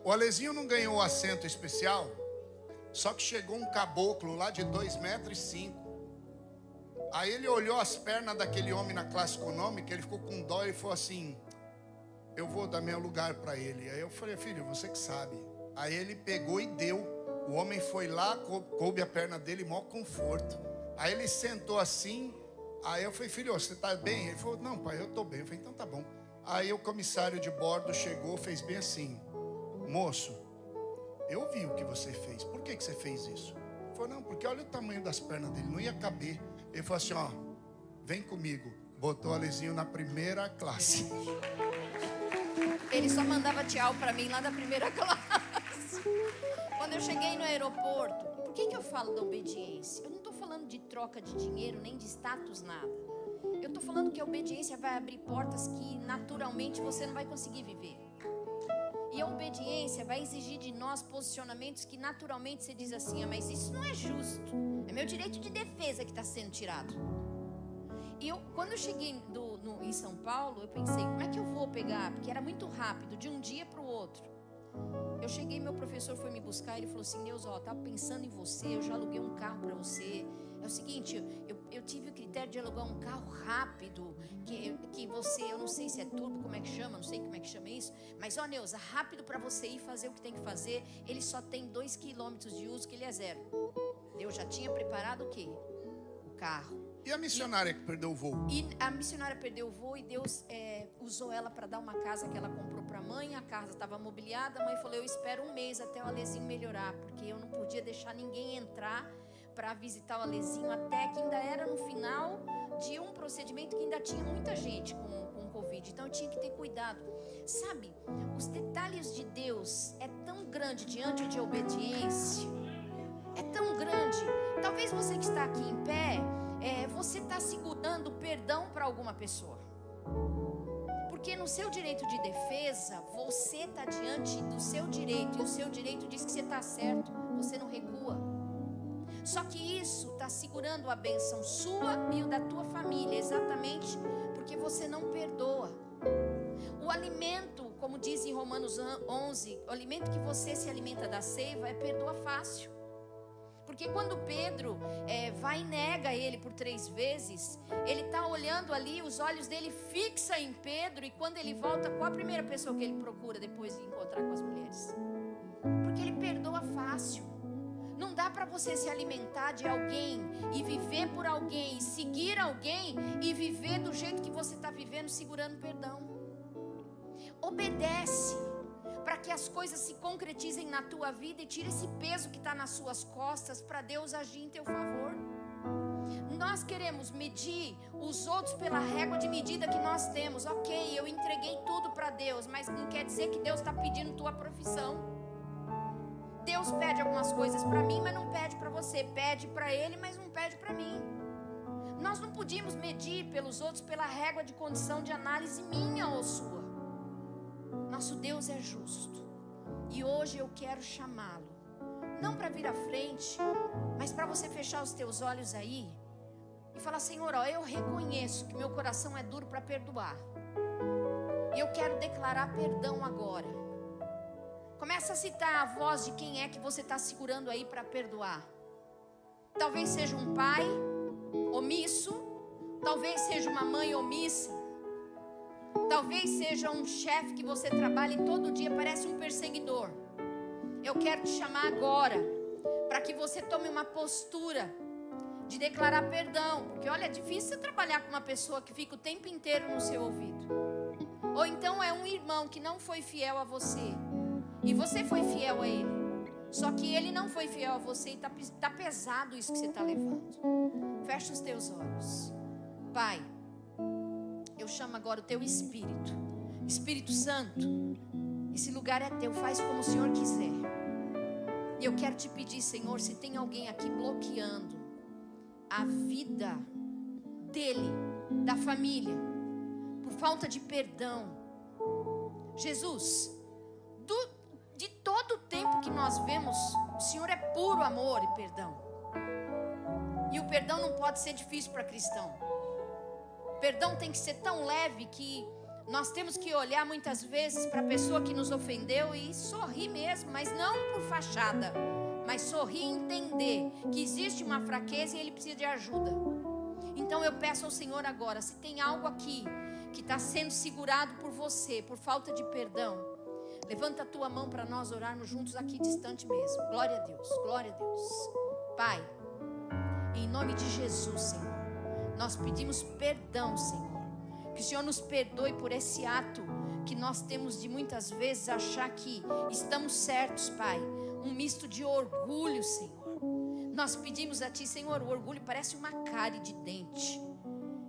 O Alezinho não ganhou o assento especial, só que chegou um caboclo lá de 2,5 metros. Aí ele olhou as pernas daquele homem na classe econômica, ele ficou com dó e falou assim, eu vou dar meu lugar para ele. Aí eu falei, filho, você que sabe. Aí ele pegou e deu. O homem foi lá, coube a perna dele, maior conforto. Aí ele sentou assim. Aí eu falei, filho, você tá bem? Ele falou, não pai, eu tô bem. Eu falei, então tá bom. Aí o comissário de bordo chegou, fez bem assim, moço, eu vi o que você fez. Por que você fez isso? Ele falou, não, porque olha o tamanho das pernas dele, não ia caber. Ele falou assim, ó, vem comigo. Botou o Alezinho na primeira classe. Ele só mandava tchau para mim lá da primeira classe. Quando eu cheguei no aeroporto, por que eu falo da obediência? Eu não estou falando de troca de dinheiro, nem de status, nada. Eu estou falando que a obediência vai abrir portas que naturalmente você não vai conseguir viver. E a obediência vai exigir de nós posicionamentos que naturalmente você diz assim, mas isso não é justo. É meu direito de defesa que está sendo tirado. E quando eu cheguei em São Paulo, eu pensei, como é que eu vou pegar? Porque era muito rápido, de um dia para o outro. Eu cheguei, meu professor foi me buscar, ele falou assim, Deus, ó, estava pensando em você, eu já aluguei um carro para você. É o seguinte, eu tive o critério de alugar um carro rápido, que você, eu não sei se é turbo, como é que chama, não sei como é que chama isso, mas ó, Neuza, rápido para você ir fazer o que tem que fazer, ele só tem 2 quilômetros de uso, que ele é 0. Deus já tinha preparado o quê? O carro. E a missionária que perdeu o voo? E a missionária perdeu o voo e Deus usou ela para dar uma casa que ela comprou para a mãe. A casa estava mobiliada. A mãe falou, eu espero 1 mês até o Alezinho melhorar, porque eu não podia deixar ninguém entrar para visitar o Alezinho, até que ainda era no final de um procedimento que ainda tinha muita gente com Covid. Então eu tinha que ter cuidado. Sabe, os detalhes de Deus é tão grande diante de obediência. É tão grande. Talvez você que está aqui em pé, você está segurando perdão para alguma pessoa. Porque no seu direito de defesa, você está diante do seu direito. E o seu direito diz que você está certo. Você não recua. Só que isso está segurando a bênção sua e o da tua família. Exatamente porque você não perdoa. O alimento, como diz em Romanos 11, o alimento que você se alimenta da seiva é perdoa fácil. Porque quando Pedro vai e nega ele por 3 vezes, ele está olhando ali, os olhos dele fixam em Pedro. E quando ele volta, qual a primeira pessoa que ele procura depois de encontrar com as mulheres? Porque ele perdoa fácil. Não dá para você se alimentar de alguém e viver por alguém, e seguir alguém e viver do jeito que você está vivendo, segurando perdão. Obedece para que as coisas se concretizem na tua vida e tire esse peso que está nas suas costas para Deus agir em teu favor. Nós queremos medir os outros pela régua de medida que nós temos. Ok, eu entreguei tudo para Deus, mas não quer dizer que Deus está pedindo tua profissão. Deus pede algumas coisas para mim, mas não pede para você. Pede para Ele, mas não pede para mim. Nós não podíamos medir pelos outros pela régua de condição de análise minha ou sua. Nosso Deus é justo. E hoje eu quero chamá-lo, não para vir à frente, mas para você fechar os teus olhos aí e falar: Senhor, ó, eu reconheço que meu coração é duro para perdoar. E eu quero declarar perdão agora. Começa a citar a voz de quem é que você está segurando aí para perdoar. Talvez seja um pai omisso, talvez seja uma mãe omissa, talvez seja um chefe que você trabalha e todo dia parece um perseguidor. Eu quero te chamar agora para que você tome uma postura de declarar perdão, porque olha, é difícil você trabalhar com uma pessoa que fica o tempo inteiro no seu ouvido. Ou então é um irmão que não foi fiel a você e você foi fiel a ele, só que ele não foi fiel a você e tá pesado isso que você está levando. Fecha os teus olhos. Pai, eu chamo agora o teu Espírito. Espírito Santo, esse lugar é teu, faz como o Senhor quiser. E eu quero te pedir, Senhor, se tem alguém aqui bloqueando a vida dele, da família, por falta de perdão, Jesus, de todo o tempo que nós vemos, o Senhor é puro amor e perdão. E o perdão não pode ser difícil para cristão. Perdão tem que ser tão leve que nós temos que olhar muitas vezes para a pessoa que nos ofendeu e sorrir mesmo, mas não por fachada, mas sorrir e entender que existe uma fraqueza e ele precisa de ajuda. Então eu peço ao Senhor agora, se tem algo aqui que está sendo segurado por você, por falta de perdão, levanta a tua mão para nós orarmos juntos aqui distante mesmo. Glória a Deus, glória a Deus. Pai, em nome de Jesus, Senhor, nós pedimos perdão, Senhor. Que o Senhor nos perdoe por esse ato que nós temos de muitas vezes achar que estamos certos, Pai. Um misto de orgulho, Senhor. Nós pedimos a Ti, Senhor, o orgulho parece uma cárie de dente,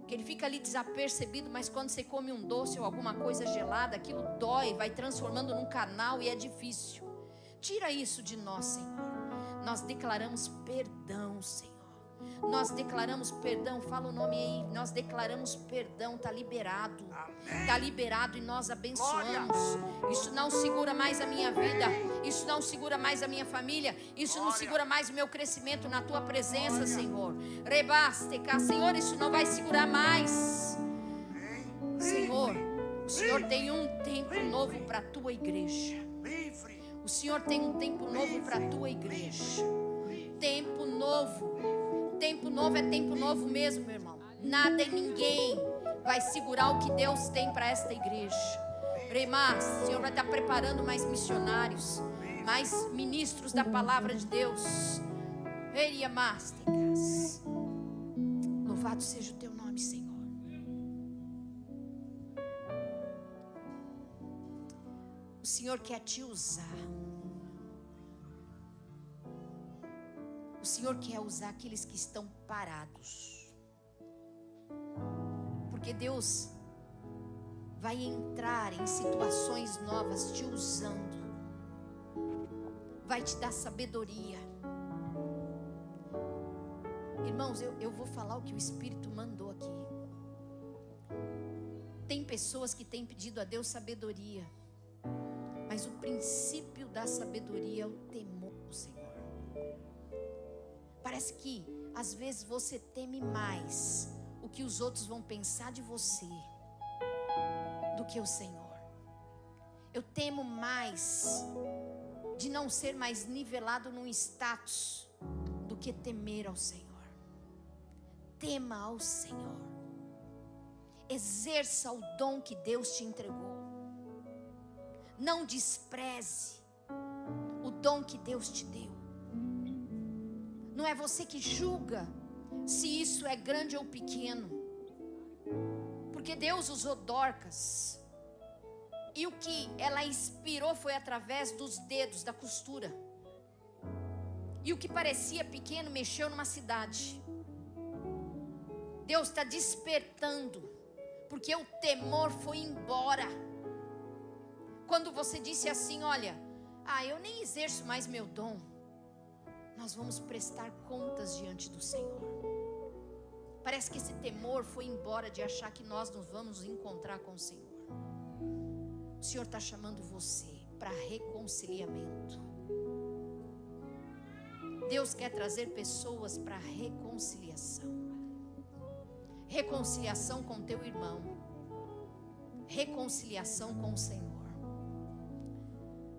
que ele fica ali desapercebido, mas quando você come um doce ou alguma coisa gelada, aquilo dói, vai transformando num canal e é difícil. Tira isso de nós, Senhor. Nós declaramos perdão, Senhor. Nós declaramos perdão, fala o nome aí. Nós declaramos perdão, está liberado. Está liberado e nós abençoamos. Isso não segura mais a minha vida. Isso não segura mais a minha família. Isso não segura mais o meu crescimento na tua presença, Senhor. Rebasteca, Senhor, isso não vai segurar mais. Senhor, o Senhor tem um tempo novo para a tua igreja. O Senhor tem um tempo novo para a tua igreja. Tempo novo. Tempo novo é tempo novo mesmo, meu irmão. Nada e ninguém vai segurar o que Deus tem para esta igreja. Remas, o Senhor vai estar preparando mais missionários, mais ministros da palavra de Deus. Louvado seja o teu nome, Senhor. O Senhor quer te usar. O Senhor quer usar aqueles que estão parados. Porque Deus vai entrar em situações novas te usando. Vai te dar sabedoria. Irmãos, eu vou falar o que o Espírito mandou aqui. Tem pessoas que têm pedido a Deus sabedoria, mas o princípio da sabedoria é o temor do Senhor. Parece que às vezes você teme mais o que os outros vão pensar de você do que o Senhor. Eu temo mais de não ser mais nivelado num status do que temer ao Senhor. Tema ao Senhor. Exerça o dom que Deus te entregou. Não despreze o dom que Deus te deu. Não é você que julga se isso é grande ou pequeno. Porque Deus usou Dorcas. E o que ela inspirou foi através dos dedos, da costura. E o que parecia pequeno mexeu numa cidade. Deus está despertando. Porque o temor foi embora. Quando você disse assim, olha, eu nem exerço mais meu dom. Nós vamos prestar contas diante do Senhor. Parece que esse temor foi embora de achar que nós nos vamos encontrar com o Senhor. O Senhor está chamando você para reconciliamento. Deus quer trazer pessoas para reconciliação. Reconciliação com teu irmão. Reconciliação com o Senhor.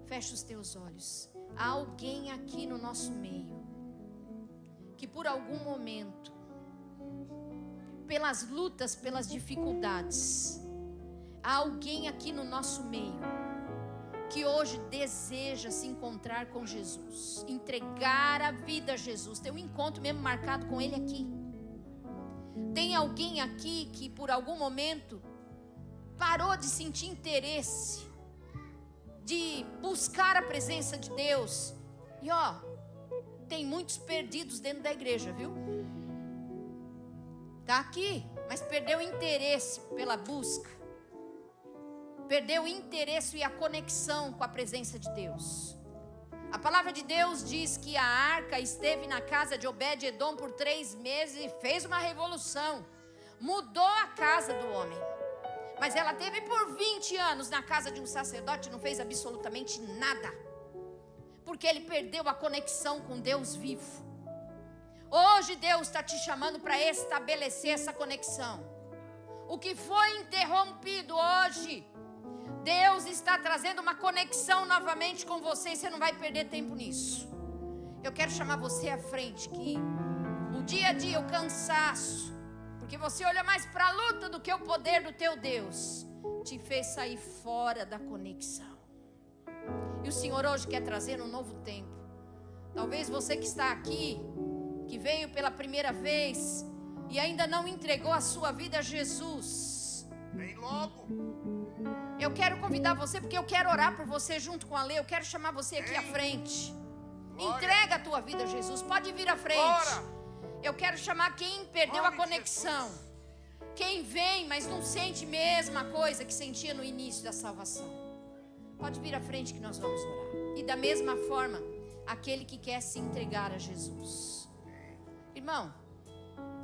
Fecha os teus olhos. Há alguém aqui no nosso meio que por algum momento, pelas lutas, pelas dificuldades, há alguém aqui no nosso meio que hoje deseja se encontrar com Jesus, entregar a vida a Jesus, ter um encontro mesmo marcado com Ele aqui. Tem alguém aqui que por algum momento parou de sentir interesse, de buscar a presença de Deus. E tem muitos perdidos dentro da igreja, viu? Está aqui, mas perdeu o interesse pela busca. Perdeu o interesse e a conexão com a presença de Deus. A palavra de Deus diz que a arca esteve na casa de Obed-Edom por 3 meses e fez uma revolução. Mudou a casa do homem. Mas ela teve por 20 anos na casa de um sacerdote e não fez absolutamente nada. Porque ele perdeu a conexão com Deus vivo. Hoje Deus está te chamando para estabelecer essa conexão. O que foi interrompido hoje, Deus está trazendo uma conexão novamente com você e você não vai perder tempo nisso. Eu quero chamar você à frente, que o dia a dia, o cansaço, porque você olha mais para a luta do que o poder do teu Deus, te fez sair fora da conexão. E o Senhor hoje quer trazer um novo tempo. Talvez você que está aqui, que veio pela primeira vez e ainda não entregou a sua vida a Jesus, Vem logo. eu quero convidar você, porque eu quero orar por você junto com a Lê. Eu quero chamar você aqui à frente. Entrega a tua vida a Jesus. Pode vir à frente. Eu quero chamar quem perdeu a conexão. Quem vem, mas não sente a mesma coisa que sentia no início da salvação. Pode vir à frente que nós vamos orar. E da mesma forma, aquele que quer se entregar a Jesus. Irmão,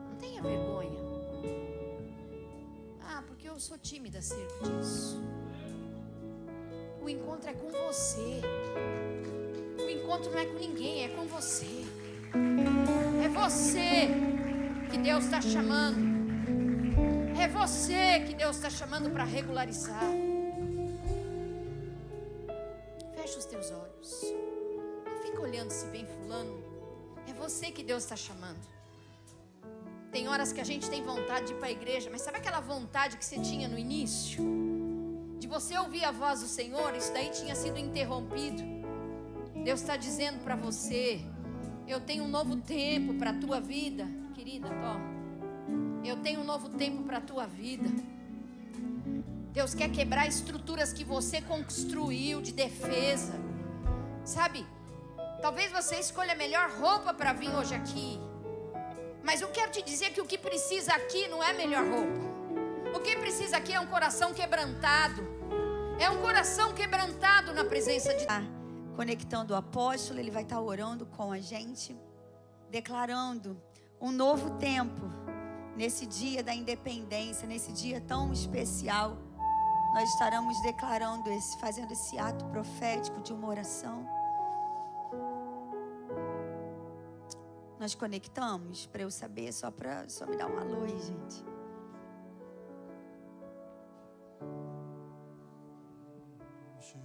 não tenha vergonha. Porque eu sou tímida acerca disso. O encontro é com você. O encontro não é com ninguém, é com você. É você que Deus está chamando. É você que Deus está chamando para regularizar. Fecha os teus olhos. Não fica olhando se vem fulano. É você que Deus está chamando. Tem horas que a gente tem vontade de ir para a igreja, mas sabe aquela vontade que você tinha no início? De você ouvir a voz do Senhor, isso daí tinha sido interrompido. Deus está dizendo para você: eu tenho um novo tempo para a tua vida. Querida, eu tenho um novo tempo para a tua vida. Deus quer quebrar estruturas que você construiu de defesa. Sabe, talvez você escolha a melhor roupa para vir hoje aqui, mas eu quero te dizer que o que precisa aqui não é a melhor roupa. O que precisa aqui é um coração quebrantado. É um coração quebrantado na presença de Deus. Conectando o apóstolo, ele vai estar orando com a gente, declarando um novo tempo. Nesse dia da independência, nesse dia tão especial, nós estaremos declarando fazendo esse ato profético de uma oração. Nós conectamos para eu saber, só me dar um alô aí, gente.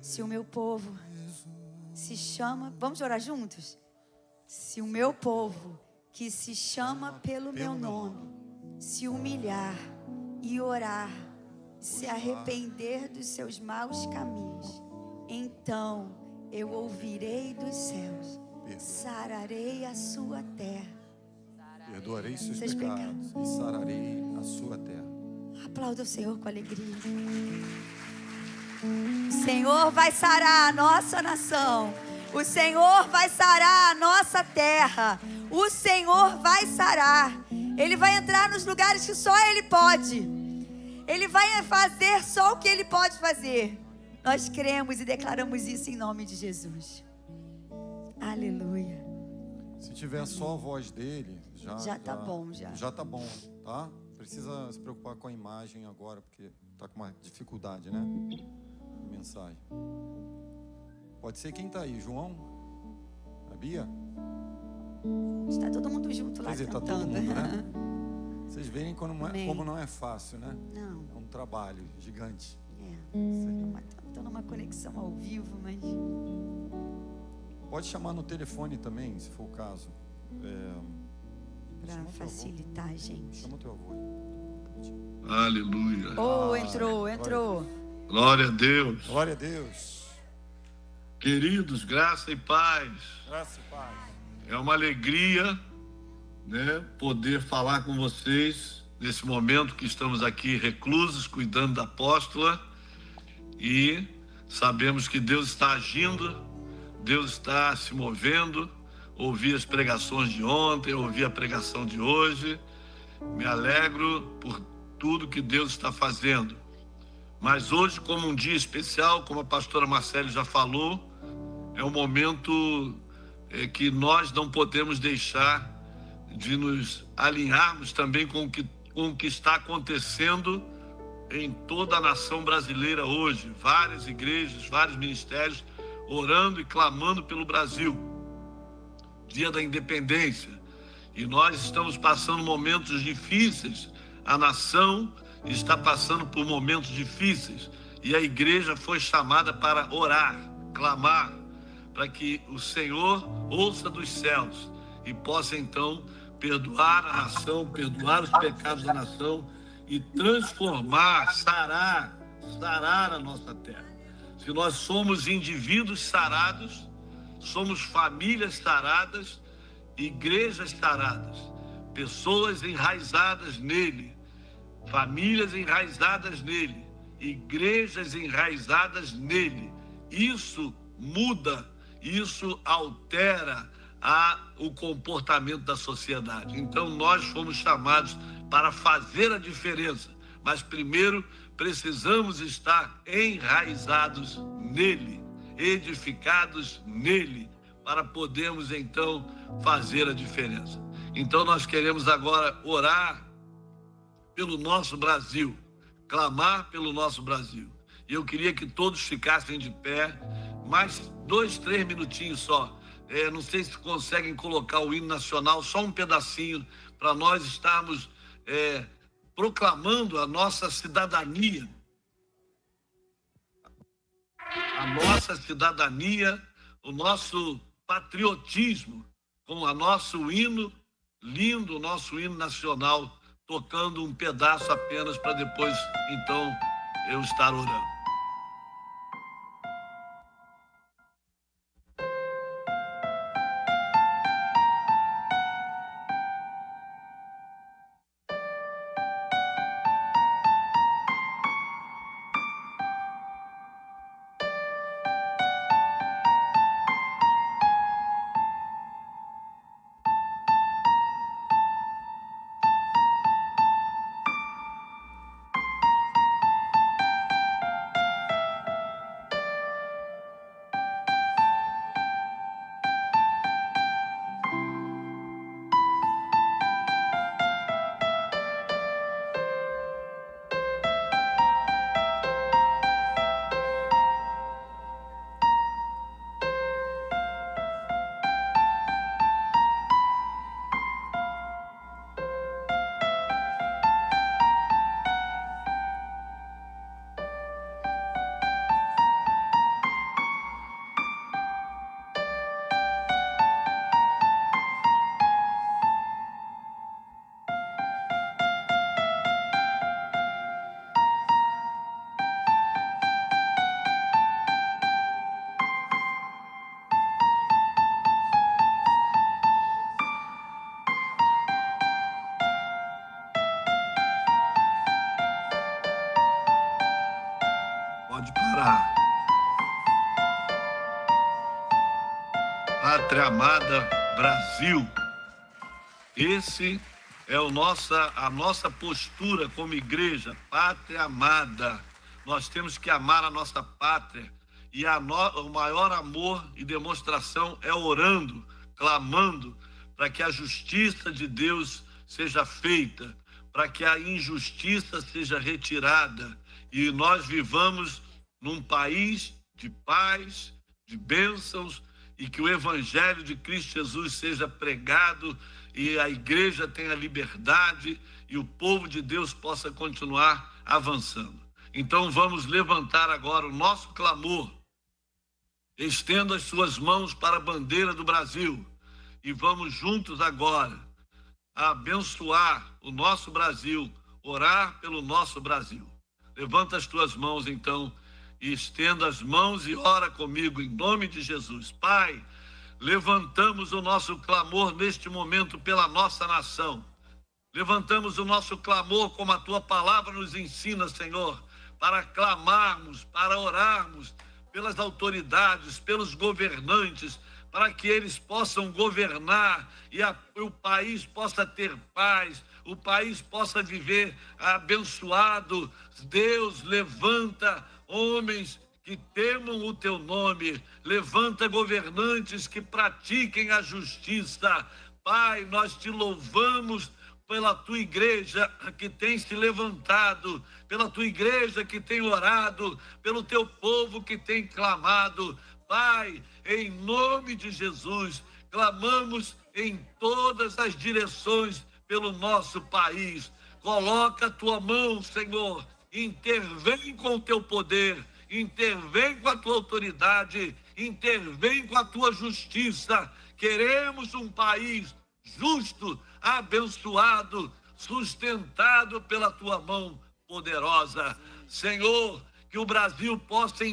Se o meu povo se chama, vamos orar juntos? Se o meu povo que se chama pelo meu nome se humilhar e orar, se arrepender dos seus maus caminhos, então eu ouvirei dos céus, sararei a sua terra. Perdoarei seus pecados e sararei a sua terra. Aplauda o Senhor com alegria. O Senhor vai sarar a nossa nação. O Senhor vai sarar a nossa terra. O Senhor vai sarar. Ele vai entrar nos lugares que só Ele pode. Ele vai fazer só o que Ele pode fazer. Nós cremos e declaramos isso em nome de Jesus. Aleluia. Se tiver só a voz dele, Já tá bom, já. Já tá bom, tá? Precisa se preocupar com a imagem agora, porque tá com uma dificuldade, né? Mensagem. Pode ser quem tá aí, João? A Bia? Está todo mundo junto lá Quer dizer, tá cantando. todo mundo, né? Vocês verem Amém. como não é fácil, né? Não, É um trabalho gigante. Estou numa conexão ao vivo, mas... Pode chamar no telefone também, se for o caso. Para Chama teu avô. facilitar, gente. Chama o teu avô. Aleluia. Oh, entrou. Glória a Deus. Glória a Deus. Queridos, graça e paz. Graça e paz. É uma alegria, né, poder falar com vocês nesse momento que estamos aqui reclusos, cuidando da apóstola, e sabemos que Deus está agindo, Deus está se movendo. Ouvi as pregações de ontem, ouvi a pregação de hoje. Me alegro por tudo que Deus está fazendo. Mas hoje, como um dia especial, como a pastora Marcele já falou, é um momento que nós não podemos deixar de nos alinharmos também com o que está acontecendo em toda a nação brasileira hoje. Várias igrejas, vários ministérios orando e clamando pelo Brasil. Dia da Independência. E nós estamos passando momentos difíceis. A nação está passando por momentos difíceis. E a igreja foi chamada para orar, clamar, para que o Senhor ouça dos céus e possa então perdoar a nação, perdoar os pecados da nação e transformar, sarar a nossa terra. Se nós somos indivíduos sarados, somos famílias saradas, igrejas saradas, pessoas enraizadas nele, famílias enraizadas nele, igrejas enraizadas nele. Isso muda, isso altera o comportamento da sociedade. Então nós fomos chamados para fazer a diferença, mas primeiro precisamos estar enraizados nele, edificados nele, para podermos então fazer a diferença. Então nós queremos agora orar pelo nosso Brasil, clamar pelo nosso Brasil. E eu queria que todos ficassem de pé, mais 2, 3 minutinhos só. Não sei se conseguem colocar o hino nacional, só um pedacinho, para nós estarmos proclamando a nossa cidadania. A nossa cidadania, o nosso patriotismo, com o nosso hino lindo, o nosso hino nacional, tocando um pedaço apenas para depois, então, eu estar orando. Pode parar. Pátria amada Brasil, esse é a nossa postura como igreja. Pátria amada, nós temos que amar a nossa pátria. E o maior amor e demonstração é orando, clamando, para que a justiça de Deus seja feita, para que a injustiça seja retirada e nós vivamos num país de paz, de bênçãos, e que o Evangelho de Cristo Jesus seja pregado e a igreja tenha liberdade e o povo de Deus possa continuar avançando. Então vamos levantar agora o nosso clamor. Estenda as suas mãos para a bandeira do Brasil e vamos juntos agora abençoar o nosso Brasil, orar pelo nosso Brasil. Levanta as tuas mãos então e estenda as mãos e ora comigo em nome de Jesus. Pai, levantamos o nosso clamor neste momento pela nossa nação. Levantamos o nosso clamor como a tua palavra nos ensina, Senhor, para clamarmos, para orarmos pelas autoridades, pelos governantes, para que eles possam governar e o país possa ter paz, o país possa viver abençoado. Deus, levanta homens que temam o teu nome, levanta governantes que pratiquem a justiça. Pai, nós te louvamos pela tua igreja que tem se levantado, pela tua igreja que tem orado, pelo teu povo que tem clamado. Pai, em nome de Jesus, clamamos em todas as direções pelo nosso país. Coloca a tua mão, Senhor, intervém com o teu poder, intervém com a tua autoridade, intervém com a tua justiça. Queremos um país justo, abençoado, sustentado pela tua mão poderosa. Senhor, que o Brasil possa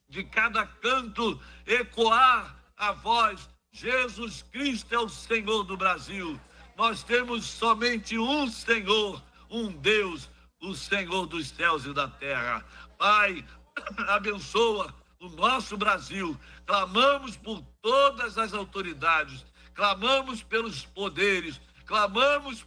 de cada canto ecoar a voz: Jesus Cristo é o Senhor do Brasil. Nós temos somente um Senhor, um Deus, o Senhor dos céus e da terra. Pai, abençoa o nosso Brasil. Clamamos por todas as autoridades, clamamos pelos poderes, clamamos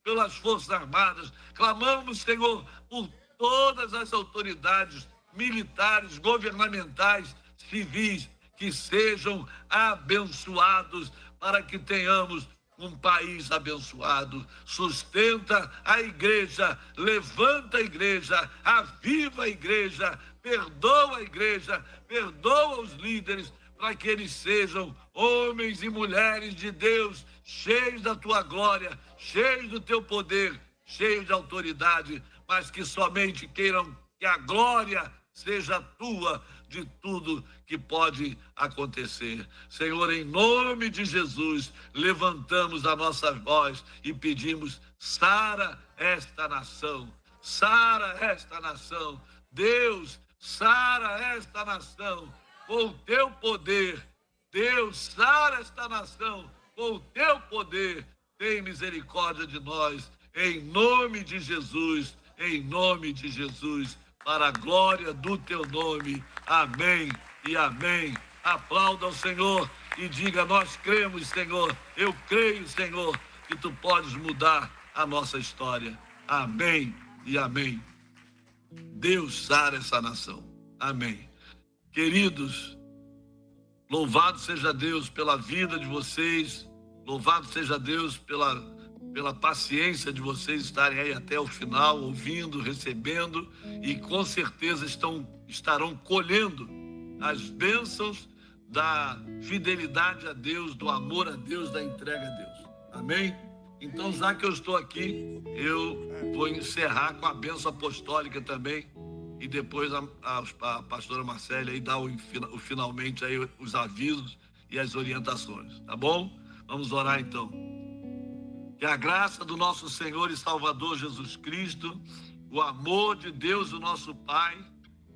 pelas Forças Armadas, clamamos, Senhor, por todas as autoridades militares, governamentais, civis, que sejam abençoados para que tenhamos um país abençoado. Sustenta a igreja, levanta a igreja, aviva a igreja, perdoa a igreja, perdoa os líderes, para que eles sejam homens e mulheres de Deus, cheios da tua glória, cheios do teu poder, cheios de autoridade, mas que somente queiram que a glória seja tua de tudo que pode acontecer. Senhor, em nome de Jesus, levantamos a nossa voz e pedimos: sara esta nação, sara esta nação. Deus, sara esta nação com o teu poder. Deus, sara esta nação com o teu poder. Tem misericórdia de nós, em nome de Jesus, em nome de Jesus, para a glória do teu nome. Amém e amém. Aplauda ao Senhor e diga: nós cremos, Senhor. Eu creio, Senhor, que tu podes mudar a nossa história. Amém e amém. Deus sara essa nação. Amém. Queridos, louvado seja Deus pela vida de vocês, louvado seja Deus pela paciência de vocês estarem aí até o final, ouvindo, recebendo, e com certeza estarão colhendo as bênçãos da fidelidade a Deus, do amor a Deus, da entrega a Deus. Amém? Então, já que eu estou aqui, eu vou encerrar com a bênção apostólica também, e depois a pastora Marcélia aí dá finalmente aí os avisos e as orientações, tá bom? Vamos orar então. Que a graça do nosso Senhor e Salvador Jesus Cristo, o amor de Deus, o nosso Pai,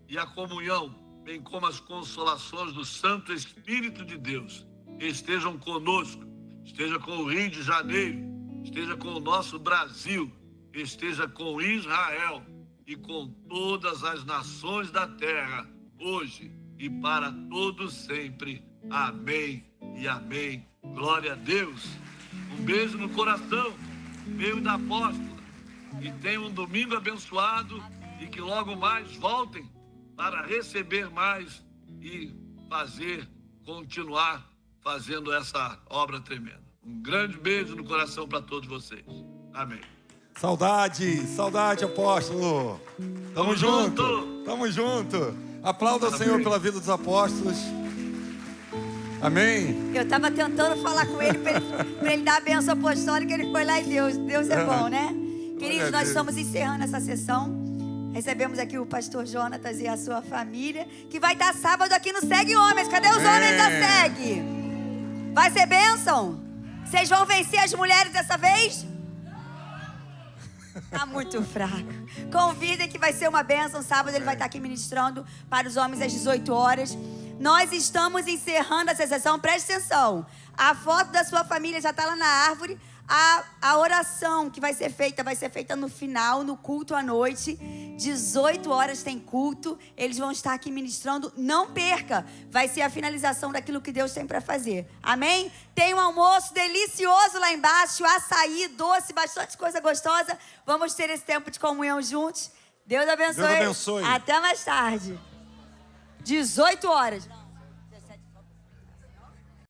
e a comunhão, bem como as consolações do Santo Espírito de Deus, estejam conosco, esteja com o Rio de Janeiro, esteja com o nosso Brasil, esteja com Israel e com todas as nações da terra, hoje e para todos sempre. Amém e amém. Glória a Deus. Um beijo no coração, meio da apóstola. E tenha um domingo abençoado e que logo mais voltem para receber mais e continuar fazendo essa obra tremenda. Um grande beijo no coração para todos vocês. Amém. Saudade, apóstolo. Tamo junto. Tamo junto. Aplauda o Senhor pela vida dos apóstolos. Amém. Eu estava tentando falar com ele para ele dar a bênção apostólica, ele foi lá e Deus é bom, né? Queridos, nós estamos encerrando essa sessão. Recebemos aqui o pastor Jonatas e a sua família, que vai estar sábado aqui no Segue Homens. Cadê os homens da Segue? Vai ser bênção? Vocês vão vencer as mulheres dessa vez? Tá muito fraco. Convidem que vai ser uma bênção. Sábado ele vai estar aqui ministrando para os homens às 18 horas. Nós estamos encerrando essa sessão. Preste atenção. A foto da sua família já está lá na árvore. A oração que vai ser feita no final, no culto à noite. 18 horas tem culto. Eles vão estar aqui ministrando. Não perca. Vai ser a finalização daquilo que Deus tem para fazer. Amém? Tem um almoço delicioso lá embaixo. Açaí, doce, bastante coisa gostosa. Vamos ter esse tempo de comunhão juntos. Deus abençoe. Deus abençoe. Até mais tarde. 18 horas.